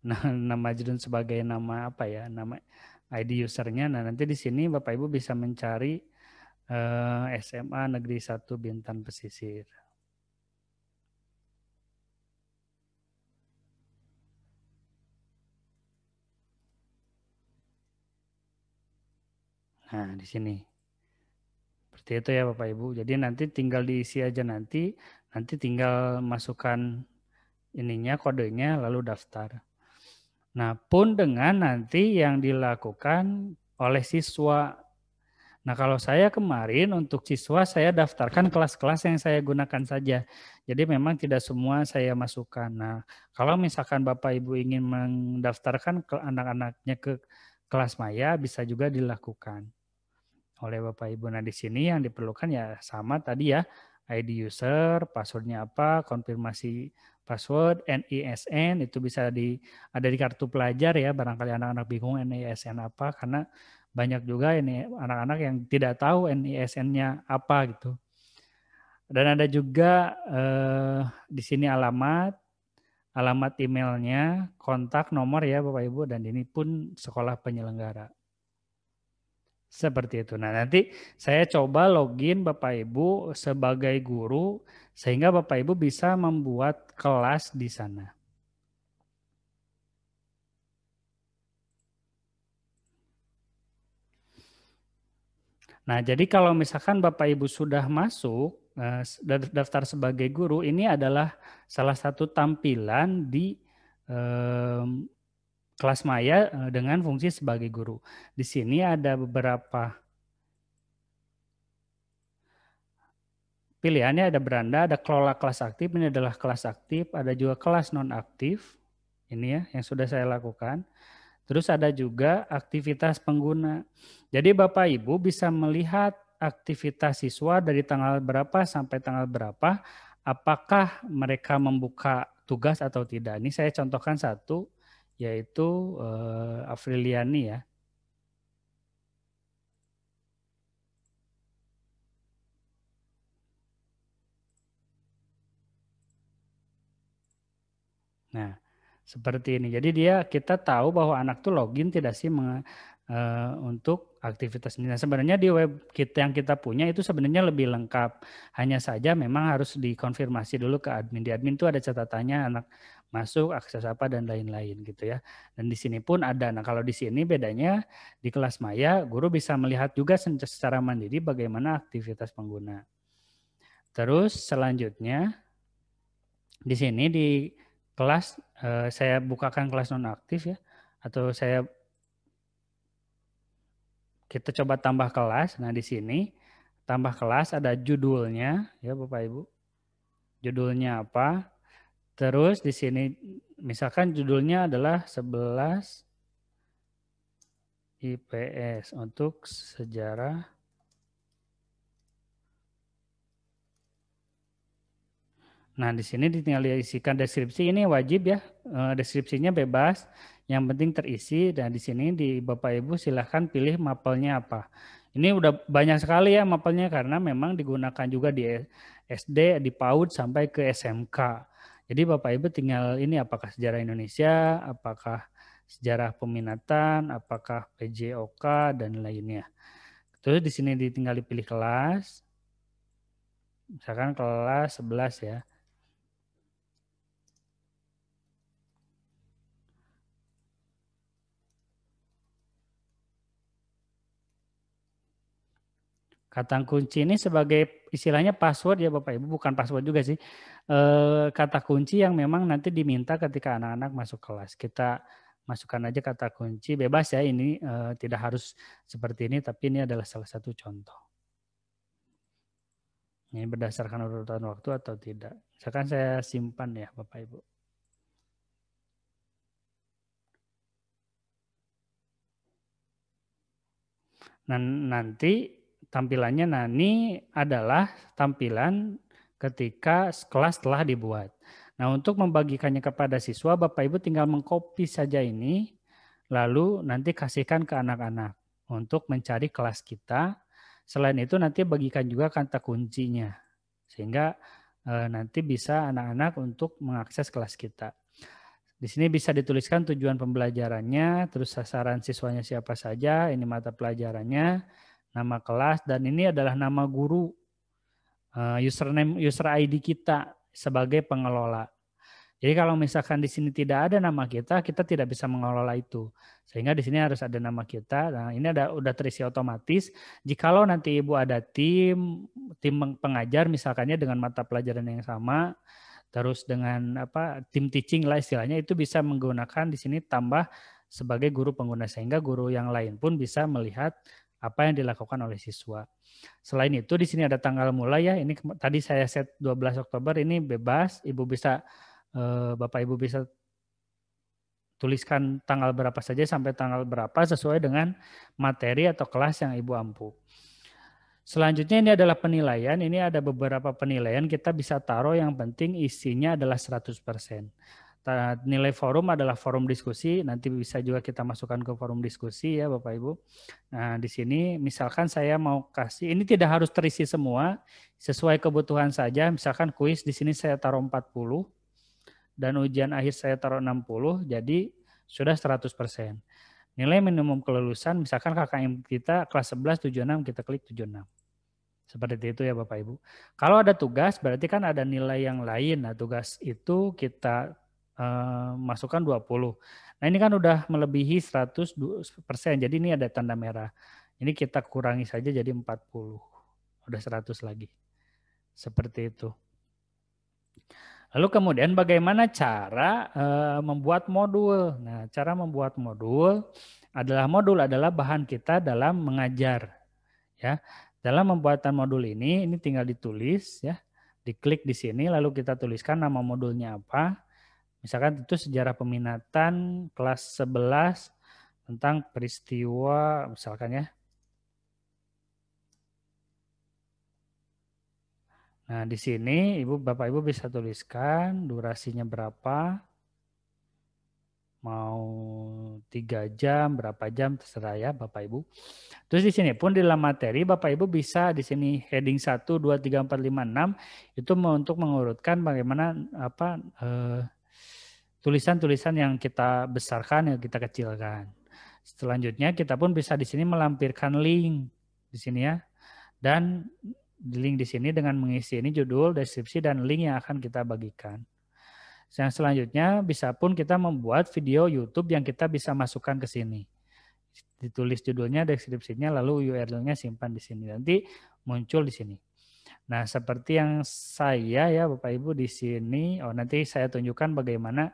S4: nama Judun sebagai nama apa ya, nama ID usernya. Nah, nanti di sini Bapak Ibu bisa mencari SMA Negeri 1 Bintan Pesisir. Nah, di sini. Seperti itu ya Bapak Ibu. Jadi nanti tinggal diisi aja nanti tinggal masukkan ininya, kodenya, lalu daftar. Nah, pun dengan nanti yang dilakukan oleh siswa. Nah, kalau saya kemarin untuk siswa saya daftarkan kelas-kelas yang saya gunakan saja. Jadi memang tidak semua saya masukkan. Nah, kalau misalkan Bapak Ibu ingin mendaftarkan ke anak-anaknya ke kelas maya, bisa juga dilakukan oleh Bapak Ibu. Nah, di sini yang diperlukan ya sama tadi ya, ID user, passwordnya apa, konfirmasi password, NISN itu bisa ada di kartu pelajar ya, barangkali anak-anak bingung NISN apa, karena banyak juga ini anak-anak yang tidak tahu NISN-nya apa gitu. Dan ada juga di sini alamat emailnya, kontak nomor ya Bapak Ibu, dan ini pun sekolah penyelenggara. Seperti itu. Nah, nanti saya coba login Bapak Ibu sebagai guru sehingga Bapak Ibu bisa membuat kelas di sana. Nah, jadi kalau misalkan Bapak Ibu sudah masuk daftar sebagai guru, ini adalah salah satu tampilan di kelas maya dengan fungsi sebagai guru. Di sini ada beberapa pilihannya, ada beranda, ada kelola kelas aktif, ini adalah kelas aktif, ada juga kelas non-aktif, ini ya yang sudah saya lakukan. Terus ada juga aktivitas pengguna. Jadi Bapak Ibu bisa melihat aktivitas siswa dari tanggal berapa sampai tanggal berapa, apakah mereka membuka tugas atau tidak. Ini saya contohkan satu, yaitu Afriliani ya. Nah, seperti ini. Jadi kita tahu bahwa anak tuh login tidak sih untuk aktivitas ini. Nah, sebenarnya di web kita yang kita punya itu sebenarnya lebih lengkap. Hanya saja memang harus dikonfirmasi dulu ke admin. Di admin itu ada catatannya anak masuk, akses apa dan lain-lain gitu ya. Dan di sini pun ada. Nah, kalau di sini bedanya di kelas maya guru bisa melihat juga secara mandiri bagaimana aktivitas pengguna. Terus selanjutnya di sini di kelas saya bukakan kelas nonaktif ya, atau kita coba tambah kelas. Nah, di sini tambah kelas ada judulnya ya Bapak Ibu. Judulnya apa? Terus di sini misalkan judulnya adalah 11 IPS untuk sejarah. Nah, di sini tinggal diisikan deskripsi, ini wajib ya, deskripsinya bebas, yang penting terisi. Dan di sini di Bapak Ibu silahkan pilih mapelnya apa. Ini udah banyak sekali ya mapelnya karena memang digunakan juga di SD, di PAUD sampai ke SMK. Jadi Bapak Ibu tinggal ini apakah sejarah Indonesia, apakah sejarah peminatan, apakah PJOK dan lainnya. Terus di sini tinggal dipilih kelas. Misalkan kelas 11 ya. Kata kunci ini sebagai istilahnya password ya Bapak Ibu, bukan password juga sih. Kata kunci yang memang nanti diminta ketika anak-anak masuk kelas. Kita masukkan aja kata kunci, bebas ya, ini tidak harus seperti ini, tapi ini adalah salah satu contoh. Ini berdasarkan urutan waktu atau tidak. Misalkan saya simpan ya Bapak Ibu. Nah, nanti tampilannya ini adalah tampilan ketika kelas telah dibuat. Nah, untuk membagikannya kepada siswa, Bapak Ibu tinggal mengcopy saja ini, lalu nanti kasihkan ke anak-anak untuk mencari kelas kita. Selain itu nanti bagikan juga kata kuncinya, sehingga nanti bisa anak-anak untuk mengakses kelas kita. Di sini bisa dituliskan tujuan pembelajarannya, terus sasaran siswanya siapa saja, ini mata pelajarannya, nama kelas, dan ini adalah nama guru, username, user ID kita sebagai pengelola. Jadi kalau misalkan di sini tidak ada nama kita tidak bisa mengelola itu. Sehingga di sini harus ada nama kita. Nah, ini udah terisi otomatis. Jikalau nanti Ibu ada tim pengajar misalkannya dengan mata pelajaran yang sama, terus dengan tim teaching lah istilahnya, itu bisa menggunakan di sini tambah sebagai guru pengguna, sehingga guru yang lain pun bisa melihat apa yang dilakukan oleh siswa. Selain itu di sini ada tanggal mulai ya. Ini tadi saya set 12 Oktober, ini bebas. Bapak Ibu bisa tuliskan tanggal berapa saja sampai tanggal berapa sesuai dengan materi atau kelas yang Ibu ampu. Selanjutnya ini adalah penilaian. Ini ada beberapa penilaian kita bisa taruh, yang penting isinya adalah 100%. Nilai forum adalah forum diskusi, nanti bisa juga kita masukkan ke forum diskusi ya Bapak Ibu. Nah, di sini misalkan saya mau kasih, ini tidak harus terisi semua, sesuai kebutuhan saja. Misalkan kuis di sini saya taruh 40 dan ujian akhir saya taruh 60, jadi sudah 100%. Nilai minimum kelulusan misalkan KKM kita kelas 11 76, kita klik 76. Seperti itu ya Bapak Ibu. Kalau ada tugas berarti kan ada nilai yang lain. Nah, tugas itu kita masukkan 20. Nah, ini kan udah melebihi 100%. Jadi ini ada tanda merah. Ini kita kurangi saja jadi 40. Udah 100 lagi. Seperti itu. Lalu kemudian bagaimana cara membuat modul? Nah, cara membuat modul adalah bahan kita dalam mengajar. Ya, dalam pembuatan modul ini tinggal ditulis ya, diklik di sini lalu kita tuliskan nama modulnya apa. Misalkan itu sejarah peminatan kelas 11 tentang peristiwa misalkan ya. Nah, di sini Bapak Ibu bisa tuliskan durasinya berapa. Mau 3 jam, berapa jam terserah ya Bapak Ibu. Terus di sini pun di dalam materi Bapak Ibu bisa di sini heading 1 2 3 4 5 6 itu untuk mengurutkan bagaimana tulisan-tulisan yang kita besarkan, yang kita kecilkan. Selanjutnya kita pun bisa di sini melampirkan link di sini ya. Dan link di sini dengan mengisi ini judul, deskripsi, dan link yang akan kita bagikan. Yang selanjutnya bisa pun kita membuat video YouTube yang kita bisa masukkan ke sini. Ditulis judulnya, deskripsinya, lalu URL-nya simpan di sini. Nanti muncul di sini. Nah, seperti yang saya ya Bapak Ibu di sini, nanti saya tunjukkan bagaimana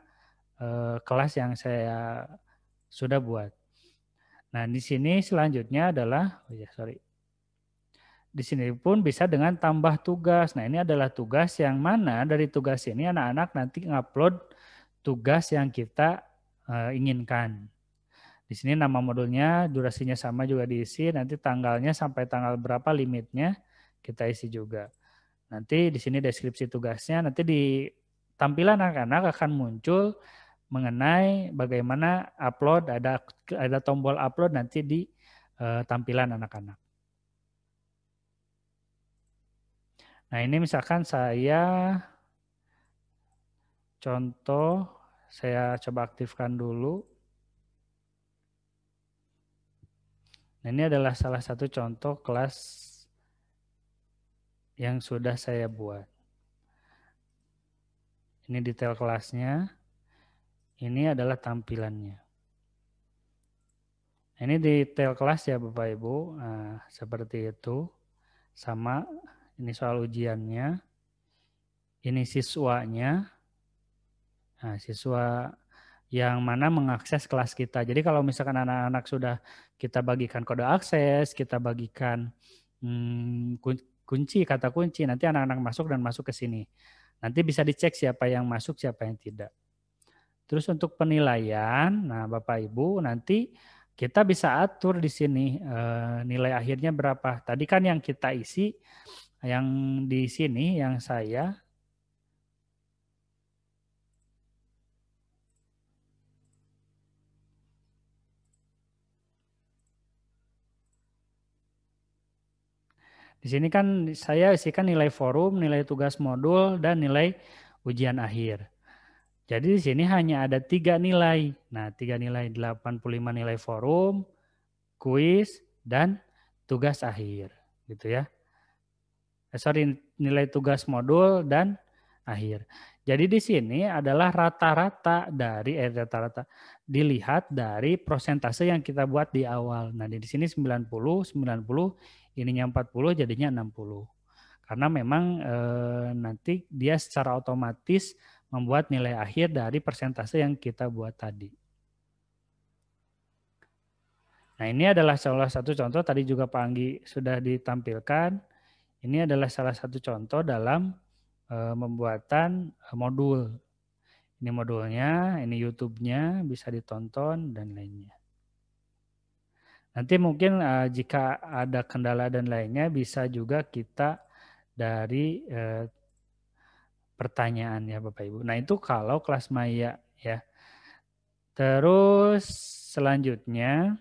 S4: kelas yang saya sudah buat. Nah, di sini selanjutnya adalah, di sini pun bisa dengan tambah tugas. Nah, ini adalah tugas yang mana dari tugas ini anak-anak nanti ngupload tugas yang kita inginkan. Di sini nama modulnya, durasinya sama juga diisi, nanti tanggalnya sampai tanggal berapa limitnya kita isi juga. Nanti di sini deskripsi tugasnya, nanti di tampilan anak-anak akan muncul mengenai bagaimana upload, ada tombol upload nanti di tampilan anak-anak. Nah, ini misalkan saya contoh, saya coba aktifkan dulu. Nah, ini adalah salah satu contoh kelas yang sudah saya buat. Ini detail kelasnya. Ini adalah tampilannya. Ini detail kelas ya Bapak Ibu. Nah, seperti itu. Sama. Ini soal ujiannya. Ini siswanya. Nah, siswa yang mana mengakses kelas kita. Jadi kalau misalkan anak-anak sudah kita bagikan kode akses, kita bagikan kunci, kata kunci, nanti anak-anak masuk dan masuk ke sini. Nanti bisa dicek siapa yang masuk, siapa yang tidak. Terus untuk penilaian, nah Bapak Ibu nanti kita bisa atur di sini nilai akhirnya berapa. Tadi kan yang kita isi, yang di sini yang saya di sini kan saya isikan nilai forum, nilai tugas modul, dan nilai ujian akhir. Jadi di sini hanya ada 3 nilai. Nah, 3 nilai, 85 nilai forum, kuis, dan tugas akhir. Gitu ya. Nilai tugas modul dan akhir. Jadi di sini adalah rata-rata dari rata-rata dilihat dari persentase yang kita buat di awal. Nah, di sini 90, 90, ininya 40 jadinya 60. Karena memang nanti dia secara otomatis membuat nilai akhir dari persentase yang kita buat tadi. Nah, ini adalah salah satu contoh, tadi juga Pak Anggi sudah ditampilkan. Ini adalah salah satu contoh dalam pembuatan modul. Ini modulnya, ini YouTube-nya, bisa ditonton, dan lainnya. Nanti mungkin jika ada kendala dan lainnya, bisa juga kita dari pertanyaan ya Bapak Ibu. Nah itu kalau kelas maya ya. Terus selanjutnya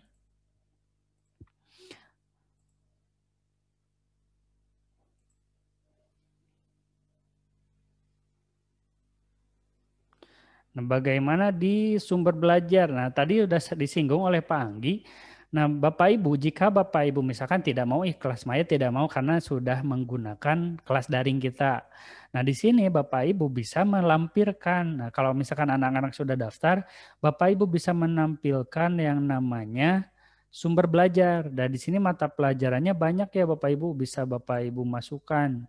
S4: nah, bagaimana di sumber belajar? Nah tadi sudah disinggung oleh Pak Anggi. Nah Bapak Ibu, jika Bapak Ibu misalkan tidak mau kelas maya, tidak mau karena sudah menggunakan kelas daring kita. Nah di sini Bapak Ibu bisa melampirkan, nah, kalau misalkan anak-anak sudah daftar, Bapak Ibu bisa menampilkan yang namanya sumber belajar. Dan di sini mata pelajarannya banyak ya Bapak Ibu, bisa Bapak Ibu masukkan.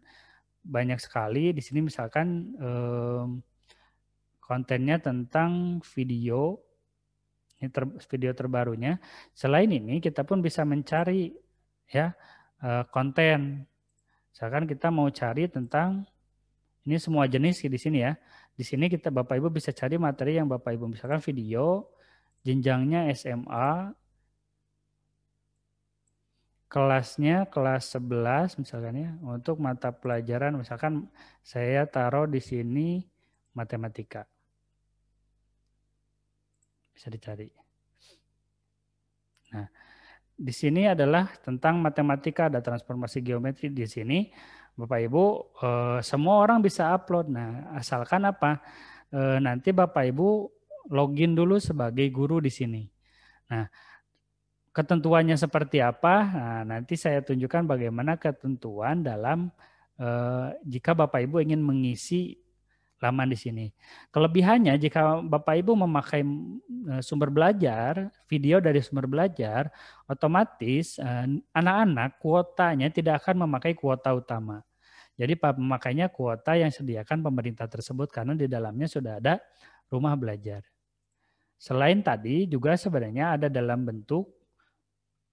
S4: Banyak sekali, di sini misalkan kontennya tentang video, ini video terbarunya. Selain ini kita pun bisa mencari ya konten. Misalkan kita mau cari tentang ini semua jenis di sini ya. Di sini kita Bapak Ibu bisa cari materi yang Bapak Ibu misalkan video jenjangnya SMA, kelasnya kelas 11 misalkan ya, untuk mata pelajaran misalkan saya taruh di sini matematika. Bisa dicari. Nah, di sini adalah tentang matematika, ada transformasi geometri di sini. Bapak Ibu, semua orang bisa upload. Nah, asalkan apa? Nanti Bapak Ibu login dulu sebagai guru di sini. Nah, ketentuannya seperti apa? Nah, nanti saya tunjukkan bagaimana ketentuan dalam jika Bapak Ibu ingin mengisi laman di sini. Kelebihannya jika Bapak Ibu memakai sumber belajar, video dari sumber belajar, otomatis anak-anak kuotanya tidak akan memakai kuota utama. Jadi memakainya kuota yang sediakan pemerintah tersebut karena di dalamnya sudah ada rumah belajar. Selain tadi juga sebenarnya ada dalam bentuk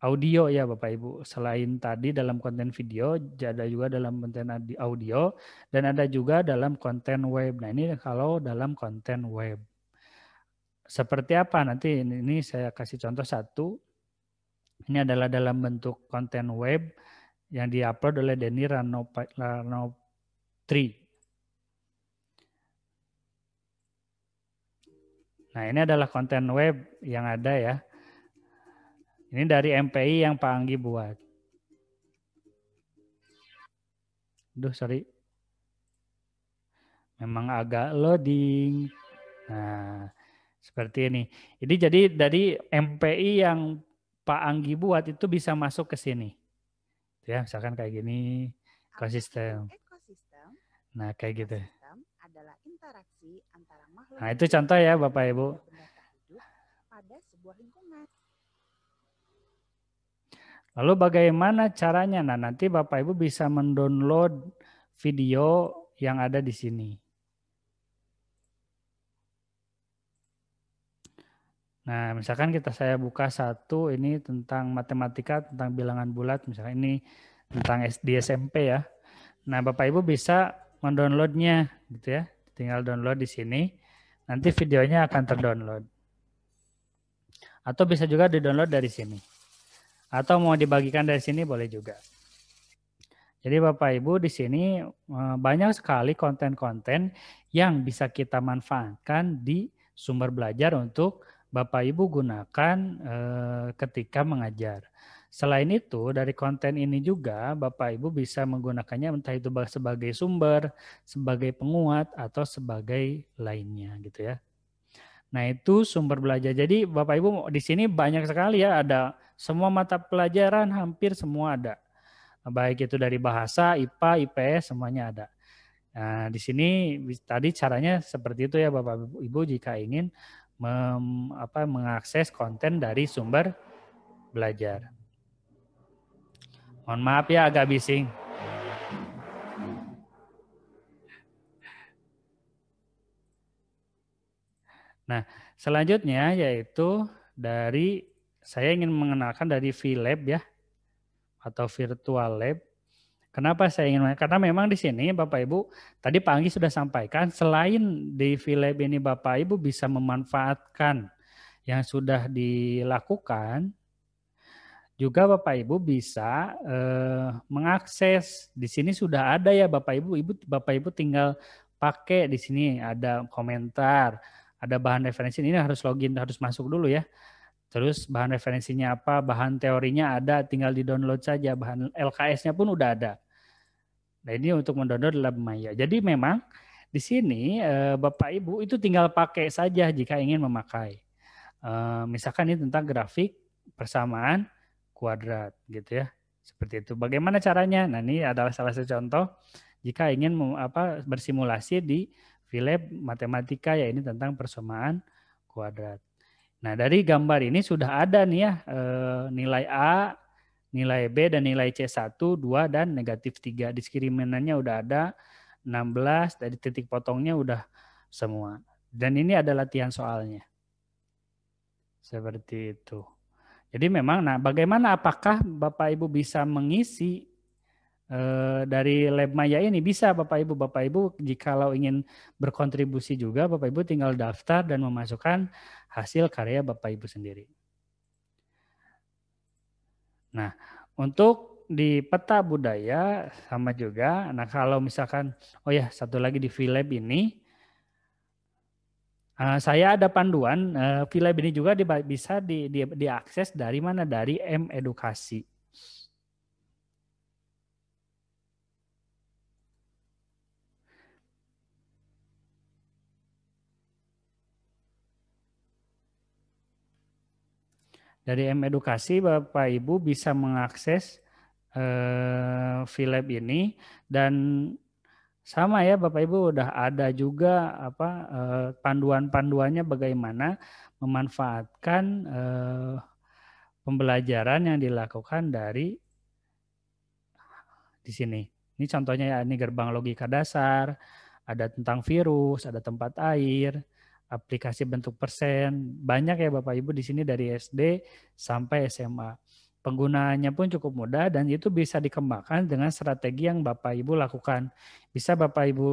S4: audio ya Bapak Ibu. Selain tadi dalam konten video, ada juga dalam konten audio, dan ada juga dalam konten web. Nah ini kalau dalam konten web. Seperti apa? Nanti ini saya kasih contoh satu. Ini adalah dalam bentuk konten web yang diupload oleh Denny Ranoptri. Nah ini adalah konten web yang ada ya. Ini dari MPI yang Pak Anggi buat. Duh, sorry. Memang agak loading. Nah, seperti ini. Ini jadi dari MPI yang Pak Anggi buat itu bisa masuk ke sini. Ya, misalkan kayak gini, ekosistem. Nah, kayak gitu. Adalah interaksi antara makhluk. Nah, itu contoh ya, Bapak Ibu. Pada sebuah lingkungan. Lalu bagaimana caranya? Nah, nanti Bapak Ibu bisa mendownload video yang ada di sini. Nah, misalkan saya buka satu ini tentang matematika, tentang bilangan bulat, misalnya ini tentang SD SMP ya. Nah, Bapak Ibu bisa mendownloadnya gitu ya. Tinggal download di sini. Nanti videonya akan terdownload. Atau bisa juga di-download dari sini. Atau mau dibagikan dari sini boleh juga. Jadi Bapak Ibu di sini banyak sekali konten-konten yang bisa kita manfaatkan di sumber belajar untuk Bapak Ibu gunakan ketika mengajar. Selain itu dari konten ini juga Bapak Ibu bisa menggunakannya entah itu sebagai sumber, sebagai penguat atau sebagai lainnya gitu ya. Nah itu sumber belajar. Jadi Bapak Ibu di sini banyak sekali ya, ada semua mata pelajaran hampir semua ada. Baik itu dari bahasa, IPA, IPS semuanya ada. Nah, di sini tadi caranya seperti itu ya Bapak Ibu jika ingin mengakses konten dari sumber belajar. Mohon maaf ya agak bising. Nah, selanjutnya yaitu saya ingin mengenalkan dari VLab ya, atau virtual lab. Kenapa saya ingin? Karena memang di sini Bapak Ibu, tadi Pak Anggi sudah sampaikan, selain di VLab ini Bapak Ibu bisa memanfaatkan yang sudah dilakukan, juga Bapak Ibu bisa mengakses. Di sini sudah ada ya Bapak Ibu tinggal pakai di sini ada komentar, ada bahan referensi. Ini harus login, harus masuk dulu ya. Terus bahan referensinya apa, bahan teorinya ada, tinggal di-download saja. Bahan LKS-nya pun udah ada. Nah, ini untuk mendownload LabMaya. Jadi memang di sini Bapak Ibu itu tinggal pakai saja jika ingin memakai. Misalkan ini tentang grafik persamaan kuadrat gitu ya. Seperti itu. Bagaimana caranya? Nah, ini adalah salah satu contoh jika ingin bersimulasi di VLab matematika, ya ini tentang persamaan kuadrat. Nah, dari gambar ini sudah ada nih ya nilai A, nilai B, dan nilai C1, 2, dan negatif 3. Diskriminannya udah ada 16, dari titik potongnya udah semua. Dan ini ada latihan soalnya. Seperti itu. Jadi memang, nah bagaimana apakah Bapak Ibu bisa mengisi dari LabMaya ini? Bisa Bapak Ibu jikalau ingin berkontribusi juga, Bapak Ibu tinggal daftar dan memasukkan hasil karya Bapak Ibu sendiri. Nah, untuk di peta budaya sama juga. Nah, kalau misalkan, oh ya satu lagi di VLab ini, saya ada panduan. VLab ini juga bisa diakses dari mana? Dari M-Edukasi. Dari M-Edukasi Bapak Ibu bisa mengakses VLab ini, dan sama ya Bapak Ibu udah ada juga panduan-panduannya bagaimana memanfaatkan pembelajaran yang dilakukan dari di sini. Ini contohnya ya, ini gerbang logika dasar, ada tentang virus, ada tempat air, aplikasi bentuk persen, banyak ya Bapak Ibu di sini dari SD sampai SMA. Penggunaannya pun cukup mudah dan itu bisa dikembangkan dengan strategi yang Bapak Ibu lakukan. Bisa Bapak Ibu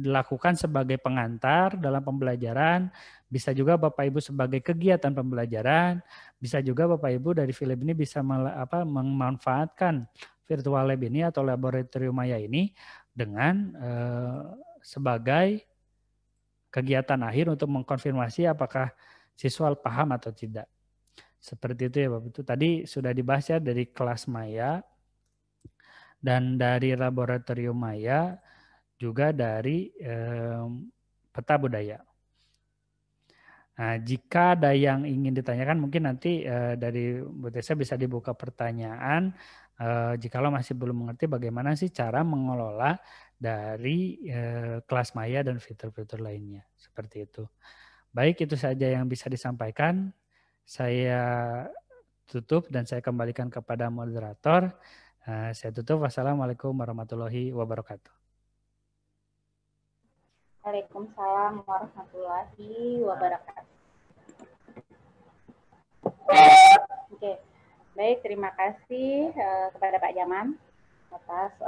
S4: lakukan sebagai pengantar dalam pembelajaran, bisa juga Bapak Ibu sebagai kegiatan pembelajaran, bisa juga Bapak Ibu dari VLab ini bisa memanfaatkan virtual lab ini atau laboratorium maya ini dengan sebagai kegiatan akhir untuk mengkonfirmasi apakah siswa paham atau tidak. Seperti itu ya Bapak. Itu tadi sudah dibahas ya dari kelas maya dan dari laboratorium maya, juga dari peta budaya. Nah, jika ada yang ingin ditanyakan mungkin nanti dari Bu Tessa bisa dibuka pertanyaan jikalau masih belum mengerti bagaimana sih cara mengelola dari kelas maya dan fitur-fitur lainnya. Seperti itu. Baik, itu saja yang bisa disampaikan. Saya tutup dan saya kembalikan kepada moderator. Saya tutup. Wassalamualaikum warahmatullahi wabarakatuh.
S1: Waalaikumsalam warahmatullahi wabarakatuh. Oke, baik, terima kasih kepada Pak Jaman atas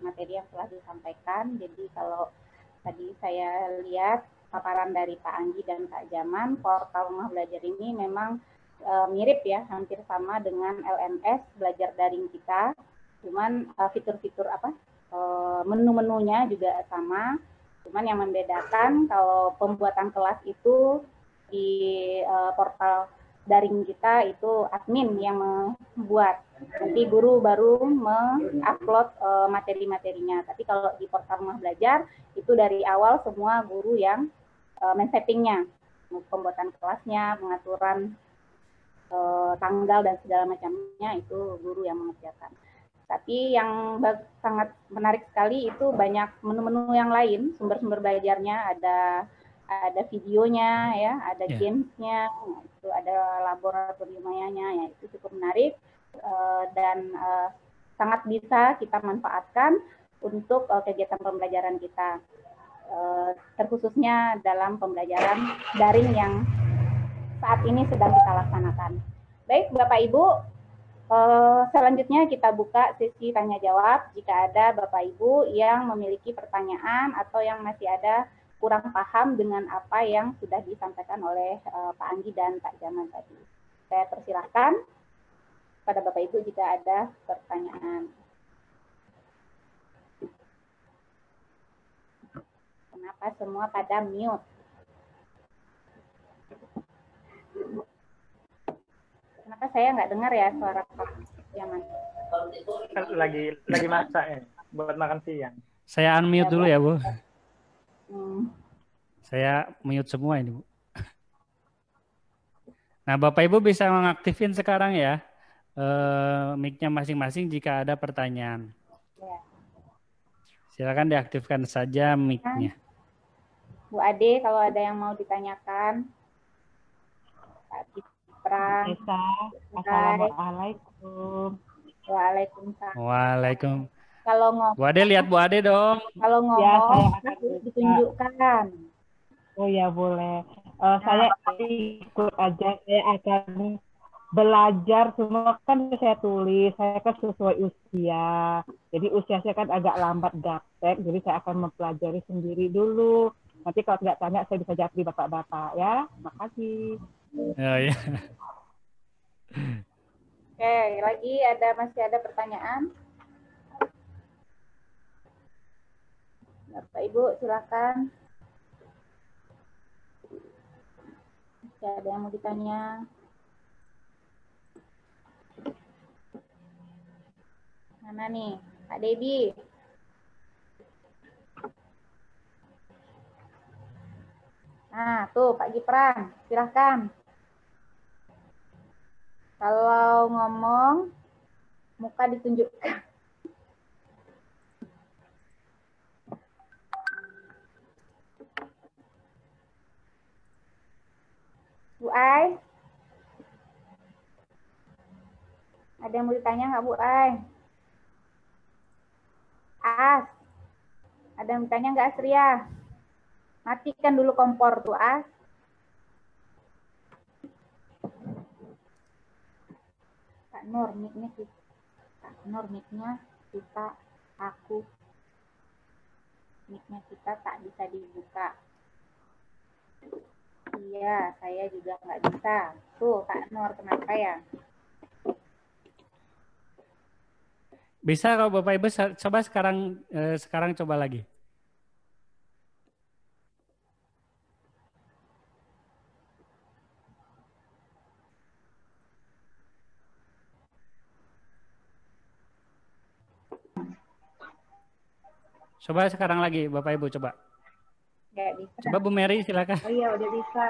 S1: materi yang telah disampaikan. Jadi kalau tadi saya lihat paparan dari Pak Anggi dan Pak Jaman, portal rumah belajar ini memang mirip ya, hampir sama dengan LMS belajar daring kita. Cuman fitur-fitur menu-menunya juga sama. Cuman yang membedakan kalau pembuatan kelas itu di portal daring kita itu admin yang membuat. Nanti guru baru mengupload materi-materinya. Tapi kalau di portal rumah belajar itu dari awal semua guru yang men-settingnya, pembuatan kelasnya, pengaturan tanggal dan segala macamnya itu guru yang mengerjakan. Tapi yang sangat menarik sekali itu banyak menu-menu yang lain, sumber-sumber belajarnya, ada videonya, ya, ada gamesnya, itu ada laboratoriumnya, ya, itu cukup menarik dan sangat bisa kita manfaatkan untuk kegiatan pembelajaran kita, terkhususnya dalam pembelajaran daring yang saat ini sedang kita laksanakan. Baik, Bapak Ibu, selanjutnya kita buka sesi tanya jawab. Jika ada Bapak Ibu yang memiliki pertanyaan atau yang masih ada kurang paham dengan apa yang sudah disampaikan oleh Pak Anggi dan Pak Jamal tadi, saya persilahkan pada Bapak Ibu jika ada pertanyaan. Kenapa semua pada mute? Kenapa saya nggak dengar ya suara Pak Yaman?
S2: Lagi masak ya, buat makan siang.
S4: Saya unmute dulu ya, Bu. Saya mute semua ini, Bu. Nah, Bapak Ibu bisa mengaktifin sekarang ya mic-nya masing-masing jika ada pertanyaan. Silakan diaktifkan saja mic-nya.
S1: Bu Ade, kalau ada yang mau ditanyakan. Pak Cipra.
S5: Assalamualaikum.
S1: Waalaikumsalam.
S4: Waalaikumsalam.
S1: Kalau ngomong,
S4: Bu Ade, lihat Bu Ade dong.
S1: kalau ngomong
S5: Ya, saya
S1: harus ditunjukkan.
S5: Oh ya, boleh. Saya ikut aja, saya akan belajar semua kan saya tulis, saya kan sesuai usia. Jadi usia saya kan agak lambat gaptek, jadi saya akan mempelajari sendiri dulu. Nanti kalau tidak tanya, saya bisa jawab di bapak-bapak ya. Makasih.
S4: Oh, ya.
S1: Oke, masih ada pertanyaan? Bapak Ibu silakan. Masih ada yang mau ditanya? Mana nih, Pak Debi? Nah, tuh Pak Gipran, silahkan. Kalau ngomong, muka ditunjukkan. Bu Ai? Ada yang mau ditanya nggak, Bu Ai? As? Ada yang ditanya nggak, Asria? Matikan dulu kompor tuh, As. Kak Nur, mic-nya kita. Kak Nur, mic-nya kita, mic-nya kita tak bisa dibuka. Iya, saya juga nggak bisa. Tuh, Kak Nur, kenapa ya?
S4: Bisa kalau Bapak Ibu coba sekarang coba lagi. Coba sekarang lagi, Bapak Ibu coba.
S1: Nggak bisa.
S4: Coba Bu Mary silakan.
S1: Oh iya, udah bisa.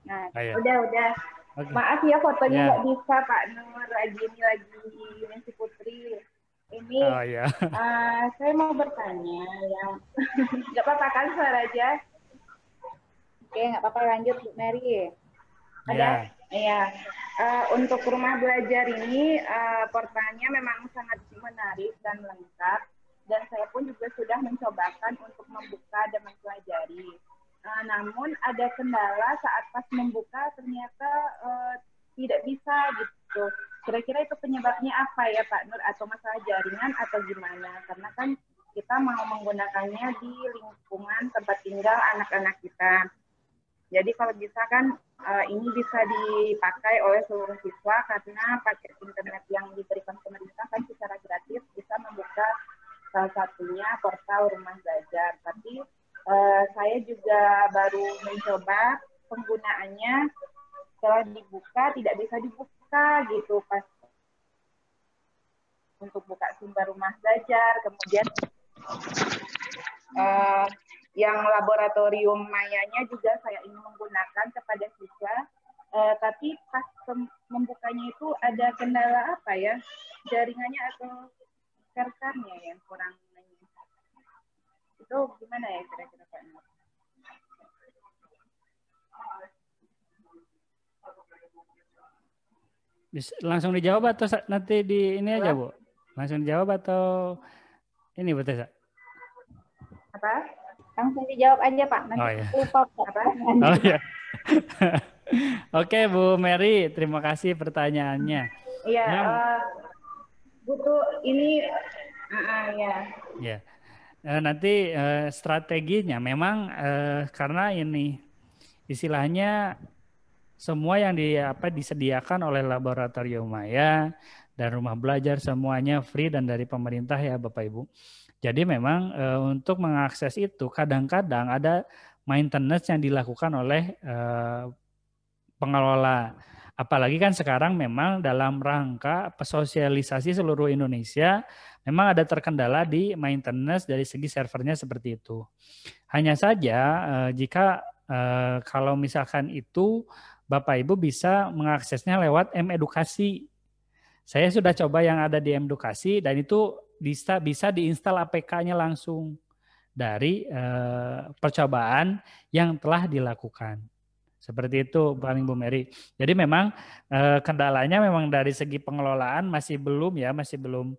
S1: Nah,
S4: Ayo.
S1: udah.
S4: Okay.
S1: Maaf ya fotonya nggak bisa, Pak Nur. Lagi Nancy Putri. Ini saya mau bertanya yang nggak apa-apa kan suara aja. Oke, nggak apa-apa, lanjut Bu Mary. Ada? Iya. Untuk rumah belajar ini portalnya memang sangat menarik dan lengkap. Dan saya pun juga sudah mencobakan untuk membuka dan mempelajari. Namun ada kendala saat pas membuka ternyata tidak bisa gitu. Kira-kira itu penyebabnya apa ya Pak Nur? Atau masalah jaringan atau gimana? Karena kan kita mau menggunakannya di lingkungan tempat tinggal anak-anak kita. Jadi kalau bisa kan ini bisa dipakai oleh seluruh siswa karena paket internet yang diberikan pemerintah kan secara gratis bisa membuka salah satunya portal rumah belajar. Tapi saya juga baru mencoba penggunaannya, setelah dibuka tidak bisa dibuka gitu pas untuk buka sumber rumah belajar. Kemudian yang laboratorium mayanya juga saya ingin menggunakan kepada siswa, tapi pas membukanya itu ada kendala apa ya, jaringannya atau share-kan ya yang kurang itu gimana ya kira-kira Pak Nur?
S4: Langsung dijawab atau nanti di ini aja Bu? Langsung dijawab atau ini Bu Tessa?
S1: Apa? Langsung dijawab aja Pak. Nanti
S4: Oh, ya.
S1: lupa apa?
S4: Oh ya. Oke Bu Mary, terima kasih pertanyaannya.
S1: Iya. Butuh ini. Ya.
S4: Ya. Nanti strateginya memang karena ini istilahnya semua yang disediakan oleh Laboratorium Maya dan rumah belajar semuanya free dan dari pemerintah ya Bapak Ibu. Jadi memang untuk mengakses itu kadang-kadang ada maintenance yang dilakukan oleh pengelola. Apalagi kan sekarang memang dalam rangka sosialisasi seluruh Indonesia memang ada terkendala di maintenance dari segi servernya seperti itu. Hanya saja jika kalau misalkan itu Bapak Ibu bisa mengaksesnya lewat M-Edukasi. Saya sudah coba yang ada di M-Edukasi dan itu bisa diinstal APK-nya langsung dari percobaan yang telah dilakukan. Seperti itu paling Bu Mary. Jadi memang kendalanya memang dari segi pengelolaan masih belum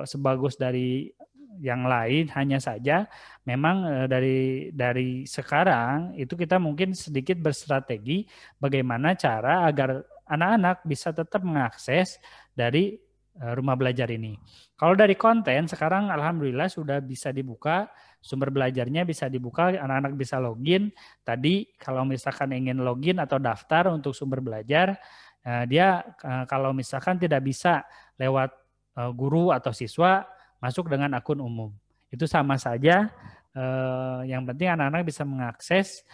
S4: sebagus dari yang lain, hanya saja memang dari sekarang itu kita mungkin sedikit berstrategi bagaimana cara agar anak-anak bisa tetap mengakses dari rumah belajar ini. Kalau dari konten sekarang alhamdulillah sudah bisa dibuka, sumber belajarnya bisa dibuka, anak-anak bisa login. Tadi kalau misalkan ingin login atau daftar untuk sumber belajar, dia kalau misalkan tidak bisa lewat guru atau siswa, masuk dengan akun umum. Itu sama saja, yang penting anak-anak bisa mengakses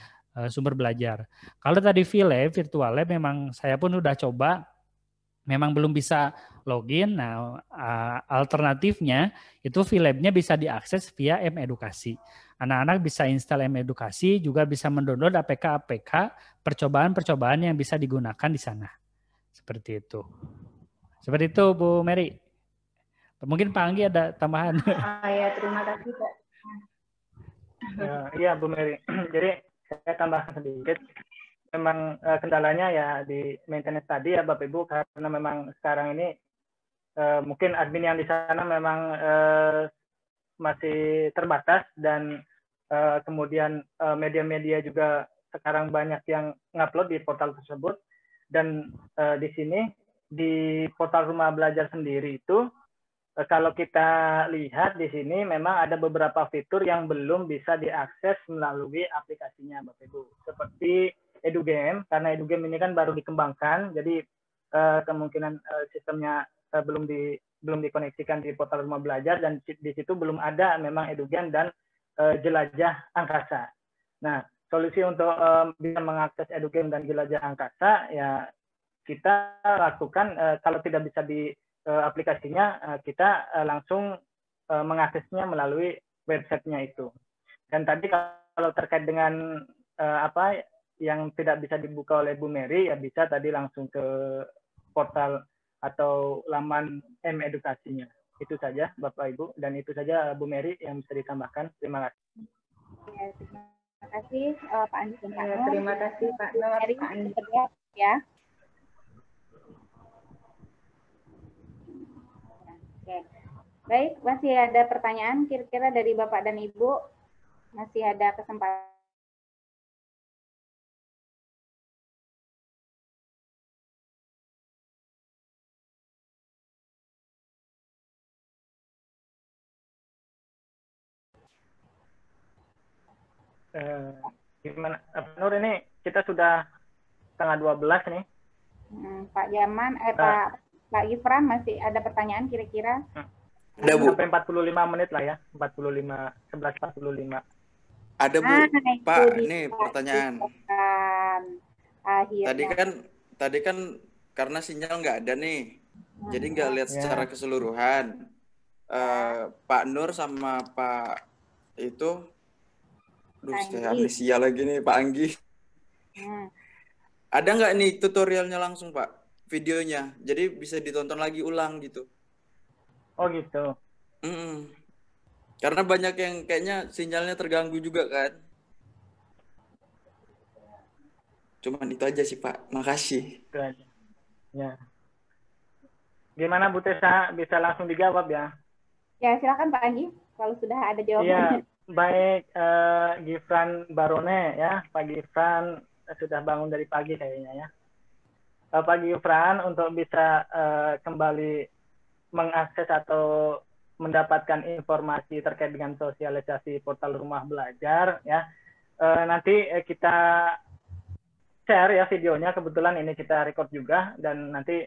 S4: sumber belajar. Kalau tadi VLab, virtual lab memang saya pun sudah coba, memang belum bisa login. Nah, alternatifnya itu VLab-nya bisa diakses via M-Edukasi. Anak-anak bisa install M-Edukasi, juga bisa mendownload APK-APK percobaan-percobaan yang bisa digunakan di sana. Seperti itu. Seperti itu Bu Mary. Mungkin Pak Anggi ada tambahan.
S1: Ya, terima kasih Pak.
S2: Iya Bu Mary. Jadi saya tambahkan sedikit. Memang kendalanya ya di maintenance tadi ya Bapak Ibu, karena memang sekarang ini mungkin admin yang di sana memang masih terbatas dan kemudian media-media juga sekarang banyak yang ngupload di portal tersebut, dan di sini di portal rumah belajar sendiri itu kalau kita lihat di sini memang ada beberapa fitur yang belum bisa diakses melalui aplikasinya Bapak Ibu, seperti EduGame, karena EduGame ini kan baru dikembangkan, jadi kemungkinan sistemnya belum dikoneksikan di portal rumah belajar, dan di situ belum ada memang EduGame dan jelajah angkasa. Nah, solusi untuk bisa mengakses EduGame dan jelajah angkasa ya kita lakukan, kalau tidak bisa di aplikasinya, kita langsung mengaksesnya melalui websitenya itu. Dan tadi kalau terkait dengan apa yang tidak bisa dibuka oleh Bu Mary, ya bisa tadi langsung ke portal atau laman M-Edukasinya. Itu saja Bapak Ibu, dan itu saja Bu Mary yang bisa ditambahkan. Terima kasih.
S1: Ya, terima kasih Pak Andi dan Pak Nur.
S5: Terima kasih Pak Nur.
S1: Pak Andi ya. Oke. Baik, masih ada pertanyaan kira-kira dari Bapak dan Ibu? Masih ada kesempatan?
S2: Gimana Pak Nur, ini kita sudah setengah 12 nih.
S1: Pak Yaman, Pak Gifran masih ada pertanyaan kira-kira?
S2: Ada Bu. Sampai 45 menit lah ya, 11:45.
S6: Ada Bu, Pak, ini pertanyaan. Tadi kan karena sinyal nggak ada nih, jadi nggak lihat secara keseluruhan. Pak Nur sama Pak itu, saya amnesia lagi nih, Pak Anggi. Ada nggak nih tutorialnya langsung Pak, videonya, jadi bisa ditonton lagi ulang gitu?
S2: Oh gitu.
S6: Karena banyak yang kayaknya sinyalnya terganggu juga kan. Cuman itu aja sih Pak. Makasih.
S2: Itu aja. Ya. Gimana Bu Tessa? Bisa langsung dijawab ya?
S1: Ya, silakan Pak Andi kalau sudah ada
S2: Iya,
S1: jawabannya.
S2: baik Gifran Barone ya. Pak Gifran sudah bangun dari pagi kayaknya ya. Pak Gifran, untuk bisa kembali mengakses atau mendapatkan informasi terkait dengan sosialisasi portal rumah belajar ya, nanti kita share ya videonya. Kebetulan ini kita record juga, dan nanti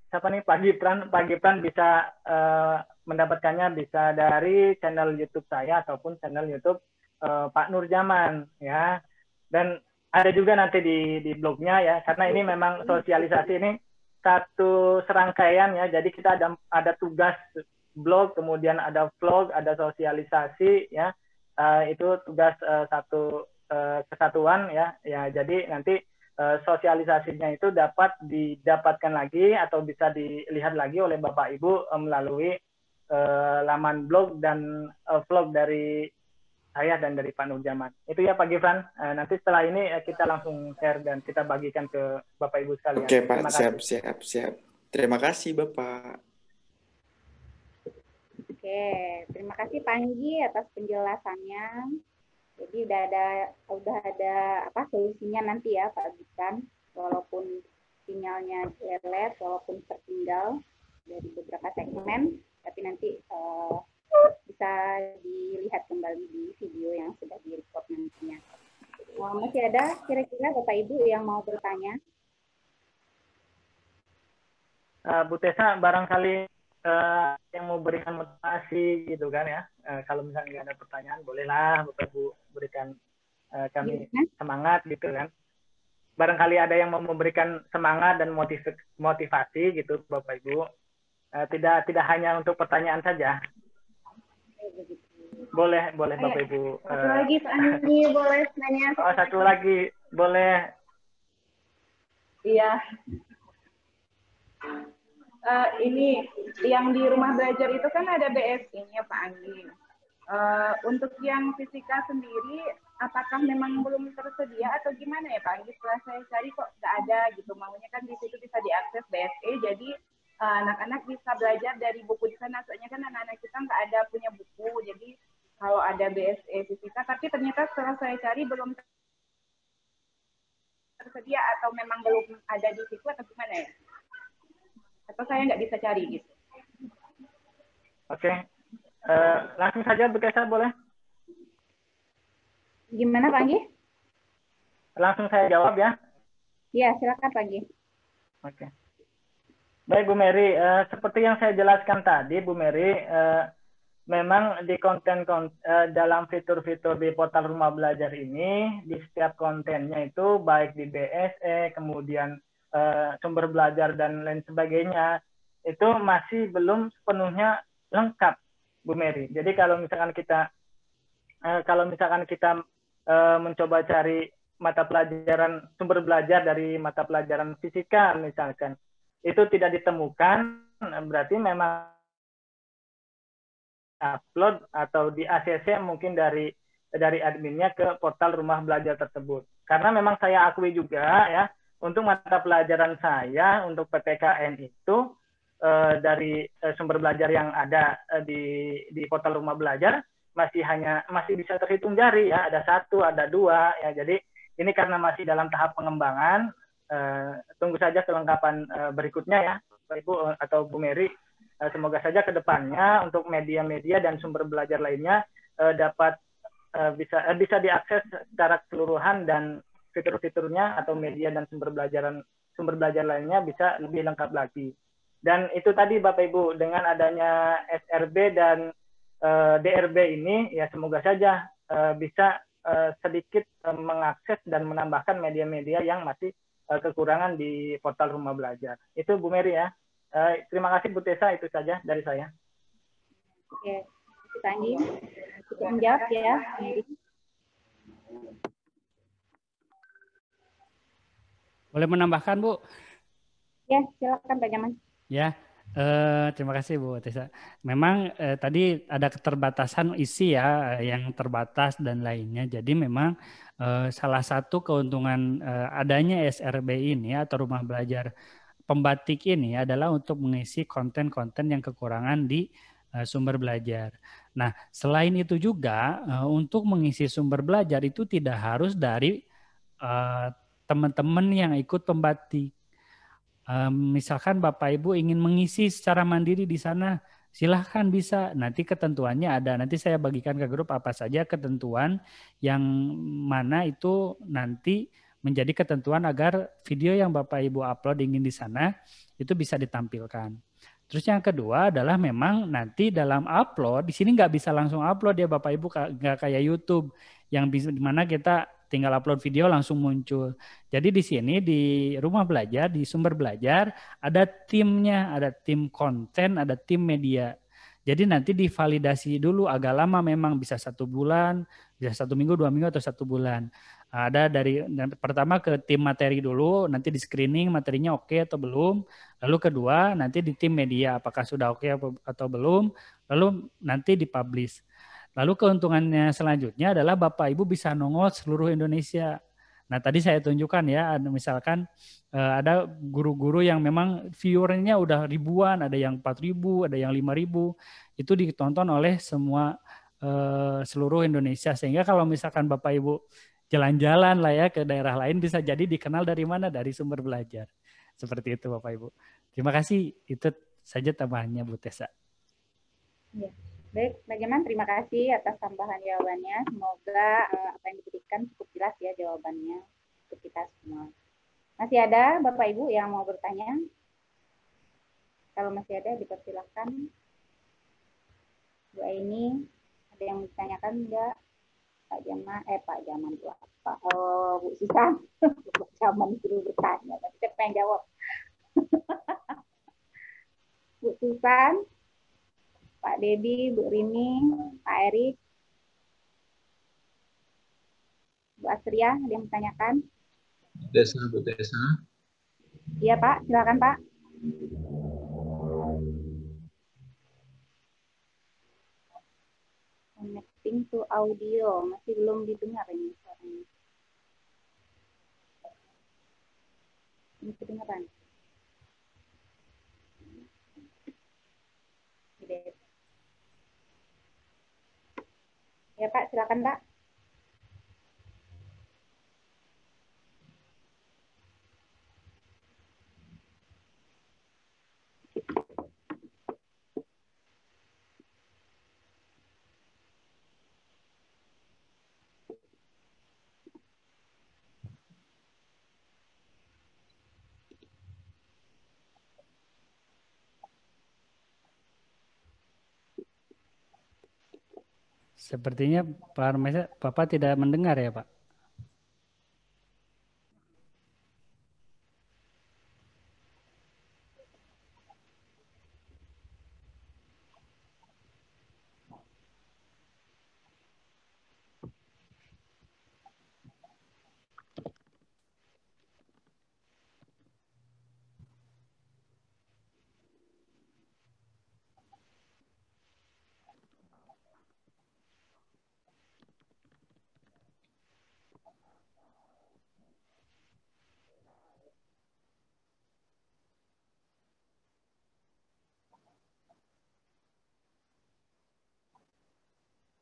S2: siapa nih Pak Gifran bisa mendapatkannya bisa dari channel YouTube saya ataupun channel YouTube Pak Nurjaman ya. Dan ada juga nanti di blognya ya, karena ini memang sosialisasi ini satu serangkaian ya. Jadi kita ada tugas blog, kemudian ada vlog, ada sosialisasi ya. Itu tugas satu kesatuan ya. Ya, jadi nanti sosialisasinya itu dapat didapatkan lagi atau bisa dilihat lagi oleh Bapak Ibu melalui laman blog dan vlog dari saya dan dari Pak Nurjaman. Itu ya Pak Gifran. Nanti setelah ini kita langsung share dan kita bagikan ke Bapak Ibu sekalian.
S6: Oke Pak, siap. Terima kasih Bapak.
S1: Oke, terima kasih Pak Anggi atas penjelasannya. Jadi udah ada apa solusinya nanti ya Pak Gifran, walaupun sinyalnya lelet, walaupun tertinggal dari beberapa segmen, tapi nanti bisa dilihat kembali di video yang sudah direkod nantinya. Masih ada kira-kira Bapak Ibu yang mau bertanya?
S2: Bu Tessa, barangkali yang mau berikan motivasi gitu kan ya. Kalau misalnya nggak ada pertanyaan, bolehlah Bapak Ibu berikan kami semangat gitu kan. Barangkali ada yang mau memberikan semangat dan motivasi gitu Bapak Ibu. Tidak hanya untuk pertanyaan saja. Boleh Bapak Ibu.
S1: Satu lagi Pak Andi, boleh nanya?
S2: Satu lagi, boleh.
S5: Iya. Ini yang di rumah belajar itu kan ada BSI-nya Pak Andi. Untuk yang fisika sendiri, apakah memang belum tersedia atau gimana ya Pak Andi? Setelah saya cari kok nggak ada gitu. Maunya kan di situ bisa diakses BSI, jadi anak-anak bisa belajar dari buku di sana. Soalnya kan anak-anak kita nggak ada punya buku, jadi kalau ada BSI fisika, tapi ternyata setelah saya cari belum tersedia atau memang belum ada di situ atau gimana ya? Atau saya nggak bisa cari gitu.
S2: Oke. Langsung saja Bu Tessa, boleh?
S1: Gimana Pak Anggi?
S2: Langsung saya jawab ya.
S1: Iya, silakan Pak Anggi.
S2: Oke. Baik Bu Mary, seperti yang saya jelaskan tadi Bu Mary, memang di dalam fitur-fitur di portal rumah belajar ini, di setiap kontennya itu baik di BSE, kemudian sumber belajar dan lain sebagainya, itu masih belum sepenuhnya lengkap Bu Mary. Jadi kalau misalkan kita mencoba cari mata pelajaran, sumber belajar dari mata pelajaran fisika misalkan, itu tidak ditemukan, berarti memang upload atau di ACC mungkin dari adminnya ke portal rumah belajar tersebut. Karena memang saya akui juga ya, untuk mata pelajaran saya untuk PTKN itu dari sumber belajar yang ada di portal rumah belajar masih bisa terhitung jari ya, ada 1, ada 2 ya. Jadi ini karena masih dalam tahap pengembangan, tunggu saja kelengkapan berikutnya ya Bapak Ibu atau Bu Mary. Semoga saja ke depannya untuk media-media dan sumber belajar lainnya dapat bisa diakses secara keseluruhan, dan fitur-fiturnya atau media dan sumber belajar lainnya bisa lebih lengkap lagi. Dan itu tadi Bapak Ibu, dengan adanya SRB dan DRB ini ya, semoga saja bisa sedikit mengakses dan menambahkan media-media yang masih kekurangan di portal rumah belajar. Itu Bu Mary ya. Terima kasih Bu Tessa, itu saja dari saya.
S1: Oke, Pak Andi, kita menjawab ya.
S4: Boleh menambahkan Bu?
S1: Ya, silakan Pak Jaman.
S4: Ya, Terima kasih Bu Tessa. Memang tadi ada keterbatasan isi ya, yang terbatas dan lainnya. Jadi memang salah satu keuntungan adanya SRB ini atau rumah belajar pembatik ini adalah untuk mengisi konten-konten yang kekurangan di sumber belajar. Nah, selain itu juga untuk mengisi sumber belajar itu tidak harus dari eh, teman-teman yang ikut pembatik. Misalkan Bapak Ibu ingin mengisi secara mandiri di sana, silahkan bisa. Nanti ketentuannya ada. Nanti saya bagikan ke grup apa saja ketentuan yang mana itu nanti menjadi ketentuan agar video yang Bapak Ibu upload ingin di sana itu bisa ditampilkan. Terus yang kedua adalah memang nanti dalam upload di sini nggak bisa langsung upload ya Bapak Ibu, nggak kayak YouTube yang bisa di mana kita tinggal upload video langsung muncul. Jadi di sini di rumah belajar, di sumber belajar ada timnya, ada tim konten, ada tim media. Jadi nanti divalidasi dulu agak lama memang bisa 1 bulan, bisa 1 minggu, 2 minggu atau 1 bulan. Ada dari pertama ke tim materi dulu, nanti di screening materinya oke atau belum. Lalu kedua nanti di tim media apakah sudah oke atau belum. Lalu nanti dipublish. Lalu keuntungannya selanjutnya adalah Bapak Ibu bisa nongol seluruh Indonesia. Nah, tadi saya tunjukkan ya, misalkan ada guru-guru yang memang viewernya udah ribuan, ada yang 4.000, ada yang 5.000, itu ditonton oleh semua seluruh Indonesia. Sehingga kalau misalkan Bapak Ibu jalan-jalan lah ya ke daerah lain bisa jadi dikenal dari mana? Dari sumber belajar. Seperti itu Bapak Ibu. Terima kasih, itu saja tambahannya Bu Tessa.
S1: Ya. Baik, bagaimana? Terima kasih atas tambahan jawabannya. Semoga apa yang diberikan cukup jelas ya jawabannya untuk kita semua. Masih ada Bapak Ibu yang mau bertanya? Kalau masih ada, dipersilahkan. Bu Aini, ada yang ditanyakan enggak? Pak Jaman Bu, Bu Susan, Pak Jaman dulu bertanya, tapi saya pengen jawab. Bu Susan, Pak Dedi, Bu Rini, Pak Erik, Bu Astria, ada yang bertanyakan?
S3: Bu Tessa.
S1: Iya Pak, silakan Pak. Connecting to audio, masih belum didengar ini suaranya. Ini kedengaran. Ya Pak, silakan Pak.
S4: Sepertinya Pak Armesa, Bapak tidak mendengar ya Pak?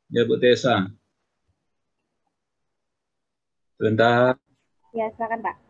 S3: Ya Bu Tessa. Sebentar.
S1: Ya, silakan Pak.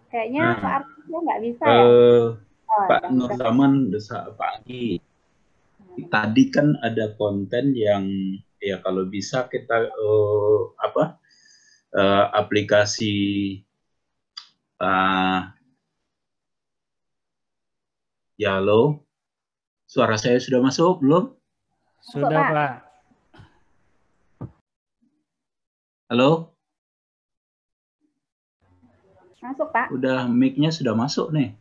S1: Kayaknya
S3: Nah,
S1: Pak Artijo nggak bisa ya?
S3: Pak Nur Zaman pagi. Tadi kan ada konten yang ya kalau bisa kita aplikasi ya halo, suara saya sudah masuk belum?
S4: Sudah Pak.
S3: Halo?
S1: Masuk Pak.
S3: Udah mic-nya sudah masuk nih.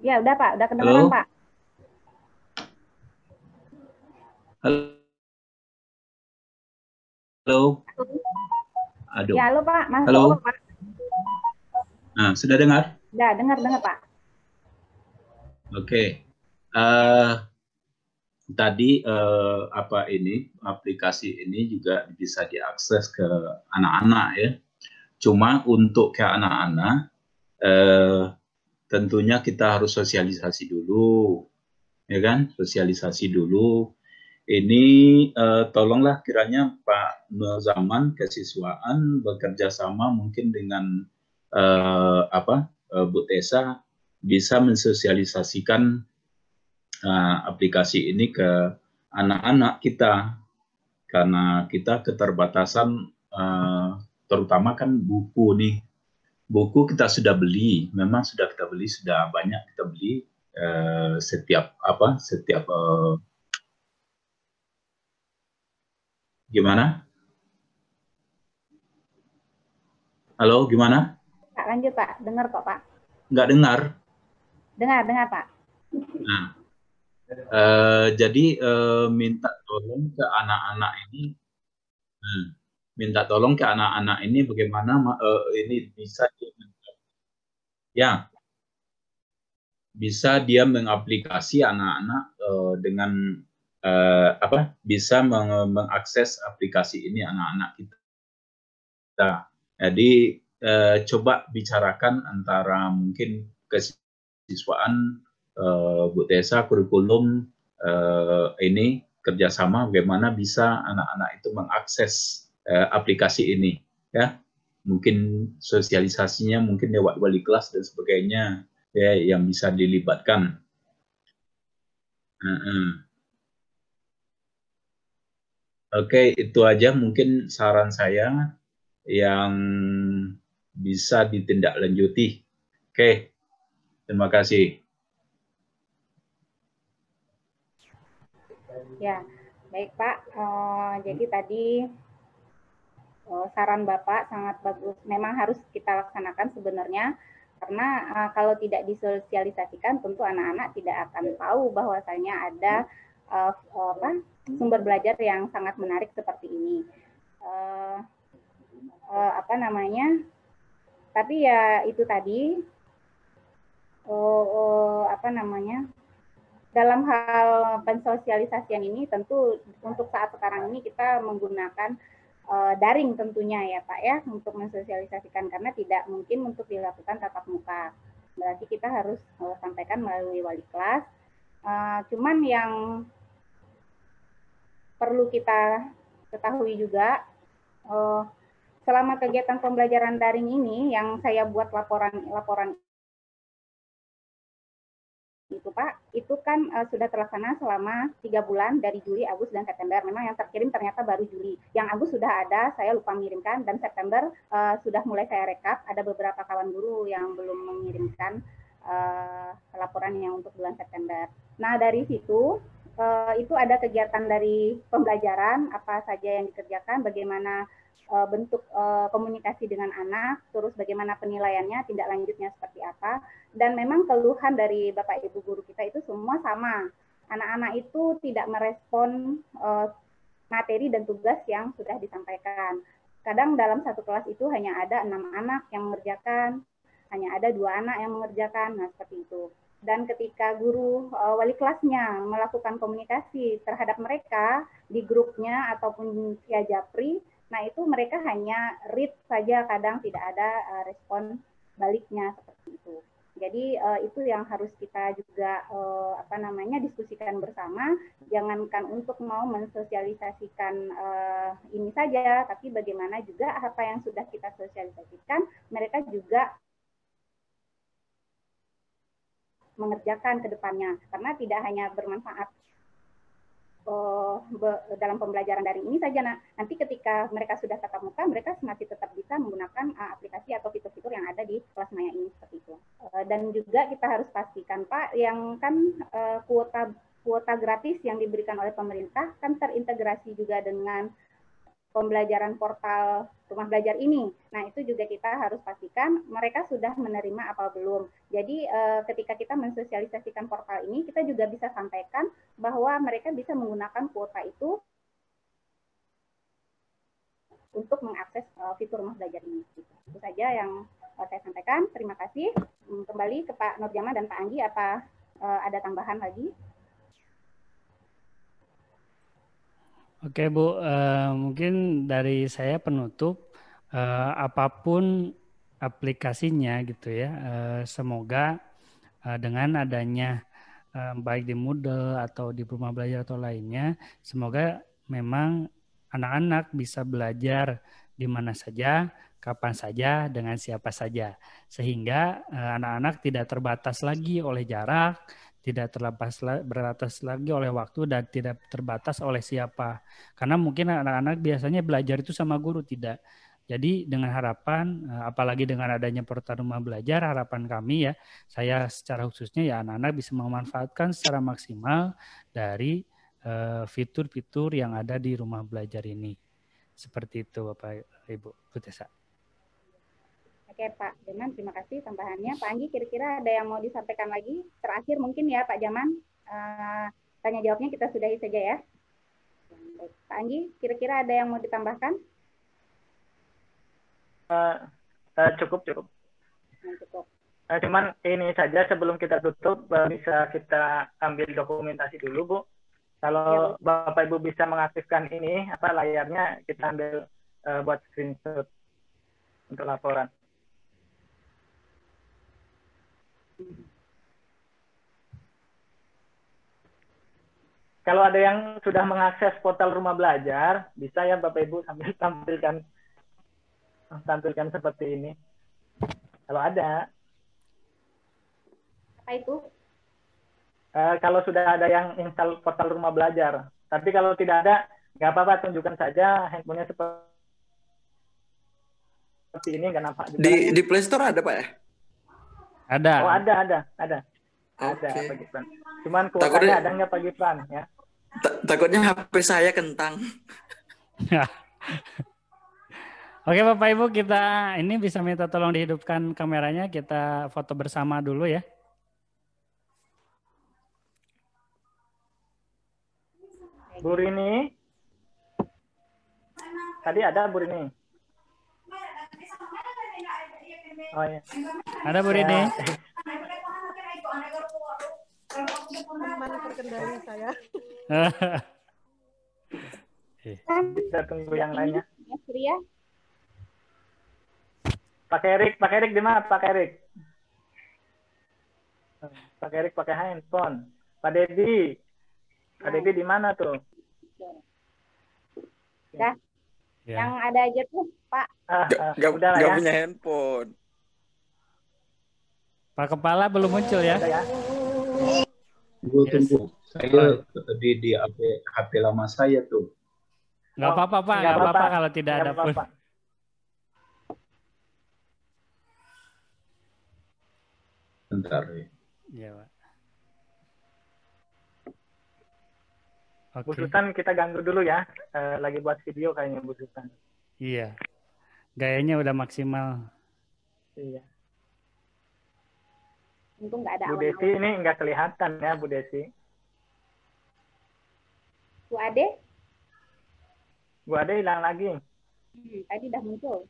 S1: Ya udah Pak, udah kedengeran
S3: Halo?
S1: Pak.
S3: Halo? Aduh.
S1: Ya halo Pak, masuk
S3: halo?
S1: Pak.
S3: Nah, sudah dengar?
S1: Ya, dengar Pak.
S3: Oke. Tadi aplikasi ini juga bisa diakses ke anak-anak ya. Cuma untuk ke anak-anak tentunya kita harus sosialisasi dulu, ya kan? Sosialisasi dulu. Ini tolonglah kiranya Pak Zaman Kesiswaan bekerja sama mungkin dengan Bu Tessa bisa mensosialisasikan aplikasi ini ke anak-anak kita, karena kita keterbatasan terutama kan buku nih. Buku kita sudah beli, memang sudah kita beli, sudah banyak kita beli setiap gimana? Halo, gimana?
S1: Pak, lanjut Pak, dengar kok Pak.
S3: Nggak dengar?
S1: Dengar Pak.
S3: Nah, jadi minta tolong ke anak-anak ini, bagaimana ini bisa dia mengaplikasi anak-anak dengan bisa mengakses aplikasi ini anak-anak kita. Jadi coba bicarakan antara mungkin kesiswaan Bu Tessa, kurikulum ini kerjasama bagaimana bisa anak-anak itu mengakses aplikasi ini, ya. Mungkin sosialisasinya mungkin lewat wali kelas dan sebagainya, ya, yang bisa dilibatkan. Oke, itu aja mungkin saran saya yang bisa ditindaklanjuti. Oke, terima kasih.
S1: Ya, baik Pak. Jadi tadi saran Bapak sangat bagus. Memang harus kita laksanakan sebenarnya, karena kalau tidak disosialisasikan, tentu anak-anak tidak akan tahu bahwasanya ada sumber belajar yang sangat menarik seperti ini. Tapi ya itu tadi, dalam hal pensosialisasian ini tentu untuk saat sekarang ini kita menggunakan daring tentunya ya Pak ya, untuk mensosialisasikan, karena tidak mungkin untuk dilakukan tatap muka. Berarti kita harus sampaikan melalui wali kelas. Cuman yang perlu kita ketahui juga, selama kegiatan pembelajaran daring ini yang saya buat laporan itu Pak, itu kan sudah terlaksana selama 3 bulan dari Juli, Agustus, dan September. Memang yang terkirim ternyata baru Juli. Yang Agustus sudah ada, saya lupa mengirimkan, dan September sudah mulai saya rekap. Ada beberapa kawan guru yang belum mengirimkan laporan yang untuk bulan September. Nah, dari situ itu ada kegiatan dari pembelajaran, apa saja yang dikerjakan, bagaimana bentuk komunikasi dengan anak, terus bagaimana penilaiannya, tindak lanjutnya seperti apa. Dan memang keluhan dari Bapak Ibu guru kita itu semua sama. Anak-anak itu tidak merespon materi dan tugas yang sudah disampaikan. Kadang dalam satu kelas itu hanya ada 6 anak yang mengerjakan, hanya ada 2 anak yang mengerjakan, nah seperti itu. Dan ketika guru wali kelasnya melakukan komunikasi terhadap mereka di grupnya ataupun via Japri, nah itu mereka hanya read saja, kadang tidak ada respon baliknya seperti itu. Jadi itu yang harus kita juga diskusikan bersama. Jangankan untuk mau mensosialisasikan ini saja, tapi bagaimana juga apa yang sudah kita sosialisasikan mereka juga mengerjakan ke depannya, karena tidak hanya bermanfaat dalam pembelajaran daring ini saja. Nanti ketika mereka sudah tatap muka, mereka masih tetap bisa menggunakan aplikasi atau fitur-fitur yang ada di kelas maya ini, seperti itu. Dan juga kita harus pastikan, Pak, yang kan kuota gratis yang diberikan oleh pemerintah kan terintegrasi juga dengan pembelajaran portal rumah belajar ini. Nah, itu juga kita harus pastikan mereka sudah menerima apa belum. Jadi ketika kita mensosialisasikan portal ini, kita juga bisa sampaikan bahwa mereka bisa menggunakan kuota itu untuk mengakses fitur rumah belajar ini. Itu saja yang saya sampaikan. Terima kasih. Kembali ke Pak Nurjaman dan Pak Anggi, apa ada tambahan lagi?
S4: Oke Bu, mungkin dari saya penutup, apapun aplikasinya gitu ya, semoga dengan adanya baik di Moodle atau di rumah belajar atau lainnya, semoga memang anak-anak bisa belajar di mana saja, kapan saja, dengan siapa saja, sehingga anak-anak tidak terbatas lagi oleh jarak, tidak terbatas lagi oleh waktu, dan tidak terbatas oleh siapa. Karena mungkin anak-anak biasanya belajar itu sama guru, tidak. Jadi dengan harapan, apalagi dengan adanya portal rumah belajar, harapan kami ya, saya secara khususnya ya anak-anak bisa memanfaatkan secara maksimal dari fitur-fitur yang ada di rumah belajar ini. Seperti itu Bapak Ibu Bu Tessa.
S1: Oke Pak Jaman, terima kasih tambahannya. Pak Anggi, kira-kira ada yang mau disampaikan lagi? Terakhir mungkin ya Pak Jaman, tanya jawabnya kita sudahi saja ya. Pak Anggi, kira-kira ada yang mau ditambahkan?
S2: Cukup. Cuman ini saja sebelum kita tutup, bisa kita ambil dokumentasi dulu Bu. Kalau ya, Bapak Ibu bisa mengaktifkan ini, layarnya kita ambil buat screenshot untuk laporan. Kalau ada yang sudah mengakses portal rumah belajar, bisa ya Bapak Ibu sambil tampilkan seperti ini. Kalau ada.
S1: Apa itu?
S2: Kalau sudah ada yang install portal rumah belajar. Tapi kalau tidak ada, nggak apa-apa, tunjukkan saja handphonenya seperti ini, nggak nampak.
S6: Di Play Store ada Pak ya?
S4: Ada.
S2: Oh ada.
S6: Okay.
S2: Ada Pak Gibran. Cuman kuotanya ada nggak Pak Gibran ya?
S6: Takutnya HP saya kentang.
S4: Oke Bapak Ibu, kita ini bisa minta tolong dihidupkan kameranya, kita foto bersama dulu ya.
S2: Bu Rini. Tadi ada Bu Rini. Oh iya.
S4: Ada Bu Rini.
S7: Mana terkendali saya.
S2: Kita tunggu yang lainnya.
S1: Ya.
S2: Pak Erik di mana Pak Erik? Pak Erik pakai handphone. Pak Dedi di mana tuh?
S1: Dah. Ya. Yang ada aja tuh Pak.
S6: Gak punya handphone.
S4: Pak Kepala belum muncul ya?
S3: Tunggu. Saya di HP lama saya tuh.
S4: Nggak apa-apa Pak, nggak apa-apa kalau tidak ada pun.
S3: Bentar ya.
S4: Iya Pak.
S2: Okay. Bu Sultan kita ganggu dulu ya, lagi buat video kayaknya Bu Sultan.
S4: Iya, gayanya udah maksimal.
S2: Iya.
S1: Untung nggak ada
S2: Bu Desi ini nggak kelihatan ya Bu Desi.
S1: Bu Ade?
S2: Bu Ade hilang lagi.
S1: Tadi udah muncul.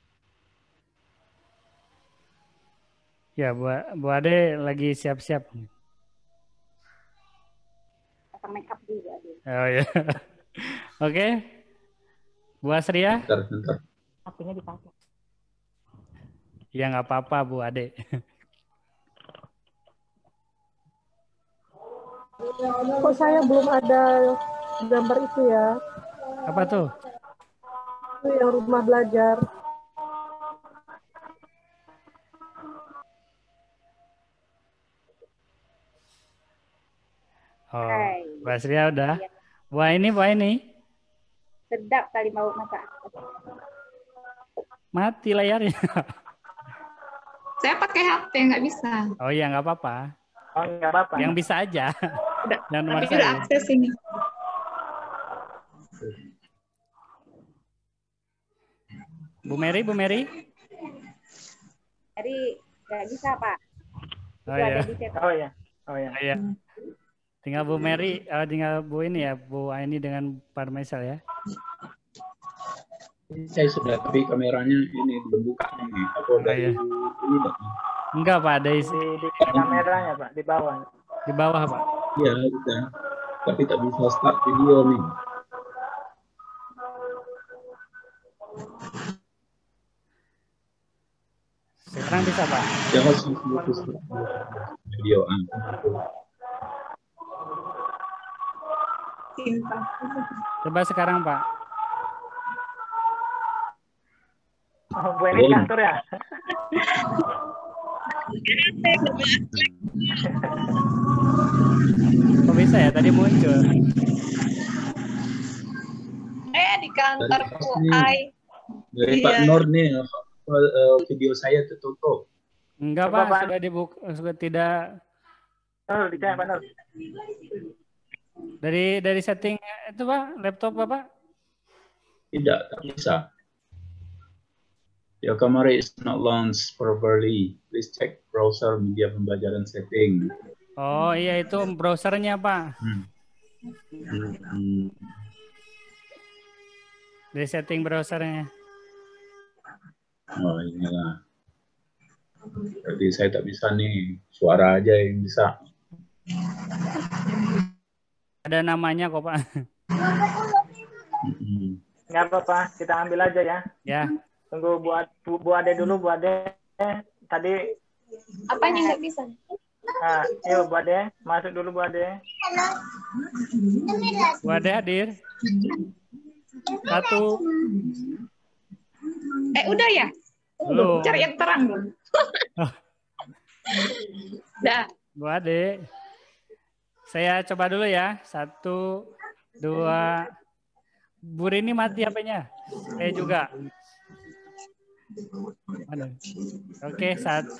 S4: Ya Bu Ade lagi siap-siap.
S1: Pasang make up dulu Bu Ade.
S4: Oh ya. Oke. Bu Asria?
S3: Bentar.
S5: HP-nya dipakai.
S4: Ya nggak apa-apa Bu Ade.
S7: Kok saya belum ada gambar itu ya?
S4: Apa tuh?
S7: Itu yang rumah belajar.
S4: Basria udah.
S1: Iya.
S4: Bu ini.
S1: Sedap kali mau masak.
S4: Mati layarnya.
S8: Saya pakai HP, nggak bisa.
S4: Oh iya, nggak apa-apa.
S2: Oh, nggak apa-apa.
S4: Yang bisa aja. Jangan
S8: Tapi
S4: maksa
S8: udah
S4: ya.
S8: akses ini.
S4: Bu Mary.
S1: Jadi nggak bisa Pak.
S4: Oh
S1: Itu
S4: iya.
S1: ada di setting.
S2: Oh ya.
S4: Iya. Tinggal Bu Mary, tinggal Bu ini ya, Bu Aini dengan Pak Maisal ya.
S3: Saya sudah, tapi kameranya ini belum buka ini. Apa dari
S4: iya.
S3: ini Pak?
S4: Enggak Pak, dari
S2: Di kameranya Pak, di bawah.
S4: di bawah Pak.
S3: Iya, sudah. Tapi tak bisa start video nih.
S4: Sekarang bisa Pak.
S3: Ya harus video.
S8: Simpan.
S4: Coba sekarang Pak.
S2: Oh, Bu ini kantor ya?
S4: Kok bisa ya? Tadi muncul.
S8: Di kantor
S3: Dari
S8: Bu
S3: sini.
S8: Ai.
S3: Dari
S8: Iya.
S3: Pak Nur nih, video saya tertutup.
S4: Enggak
S2: Coba,
S4: Pak,
S2: Pak.
S4: sudah dibuka, sudah tidak.
S2: Oh, dicek Pak Nur.
S4: Dari setting itu Pak, laptop Bapak.
S3: Tidak, tak bisa. Your camera is not launched properly. Please check browser media pembelajaran setting.
S4: Oh iya, itu browsernya Pak. Dari setting browsernya.
S3: Oh inilah. Jadi saya tak bisa nih, suara aja yang bisa.
S4: Ada namanya kok Pak.
S2: Nggak apa-apa, kita ambil aja ya.
S4: Ya.
S2: Tunggu Bu Ade dulu, Bu Ade. Tadi,
S8: Apanya nggak bisa?
S2: nah, yuk Bu Ade, masuk dulu Bu Ade.
S4: Bu Ade hadir. Satu.
S8: Udah ya?
S4: Belum.
S8: Cari yang terang dulu. Dah.
S4: Bu Ade. Saya coba dulu ya. 1, 2. Bu Rini mati HP-nya. Saya juga. Mana? Oke, 1.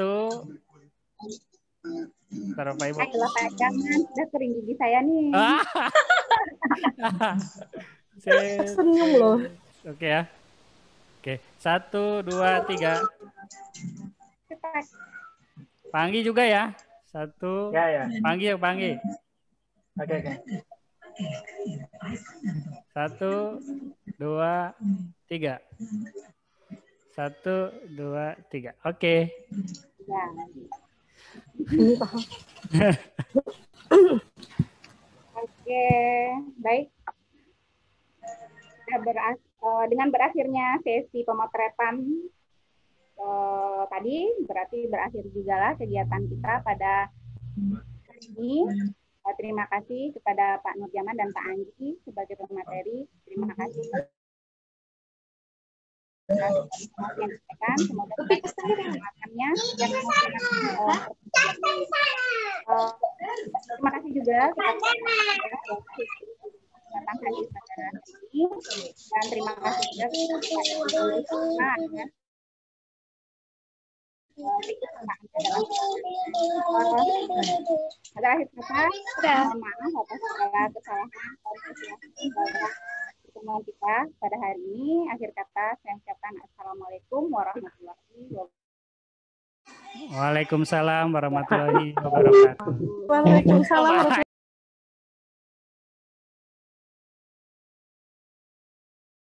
S4: Taruh Pak Ibu.
S1: Ayolah Pak, jangan. Sudah kering gigi saya nih.
S7: Senyum loh.
S4: Oke ya. Oke, 1, 2, 3.
S1: Cepat.
S4: Panggi juga ya. 1.
S2: Ya.
S4: Panggi.
S2: Oke.
S4: 1, 2, 3. 1, 2, 3. Oke.
S1: Ya.
S7: Ini paham.
S1: Oke, baik. Dengan berakhirnya sesi pemotretan tadi, berarti berakhir juga lah kegiatan kita pada hari ini. Terima kasih kepada Pak Nurjaman dan Pak Anggi sebagai pemateri. Terima kasih. Yang disampaikan, semoga kita mendengarkannya dan terima kasih juga kepada tentang hadir pada hari ini, dan terima kasih juga kepada pada akhir kata, mohon maaf atas segala kesalahan pertemuan kita pada hari ini. Akhir kata, saya ucapkan assalamualaikum warahmatullahi wabarakatuh.
S4: Waalaikumsalam warahmatullahi wabarakatuh.
S7: Waalaikumsalam.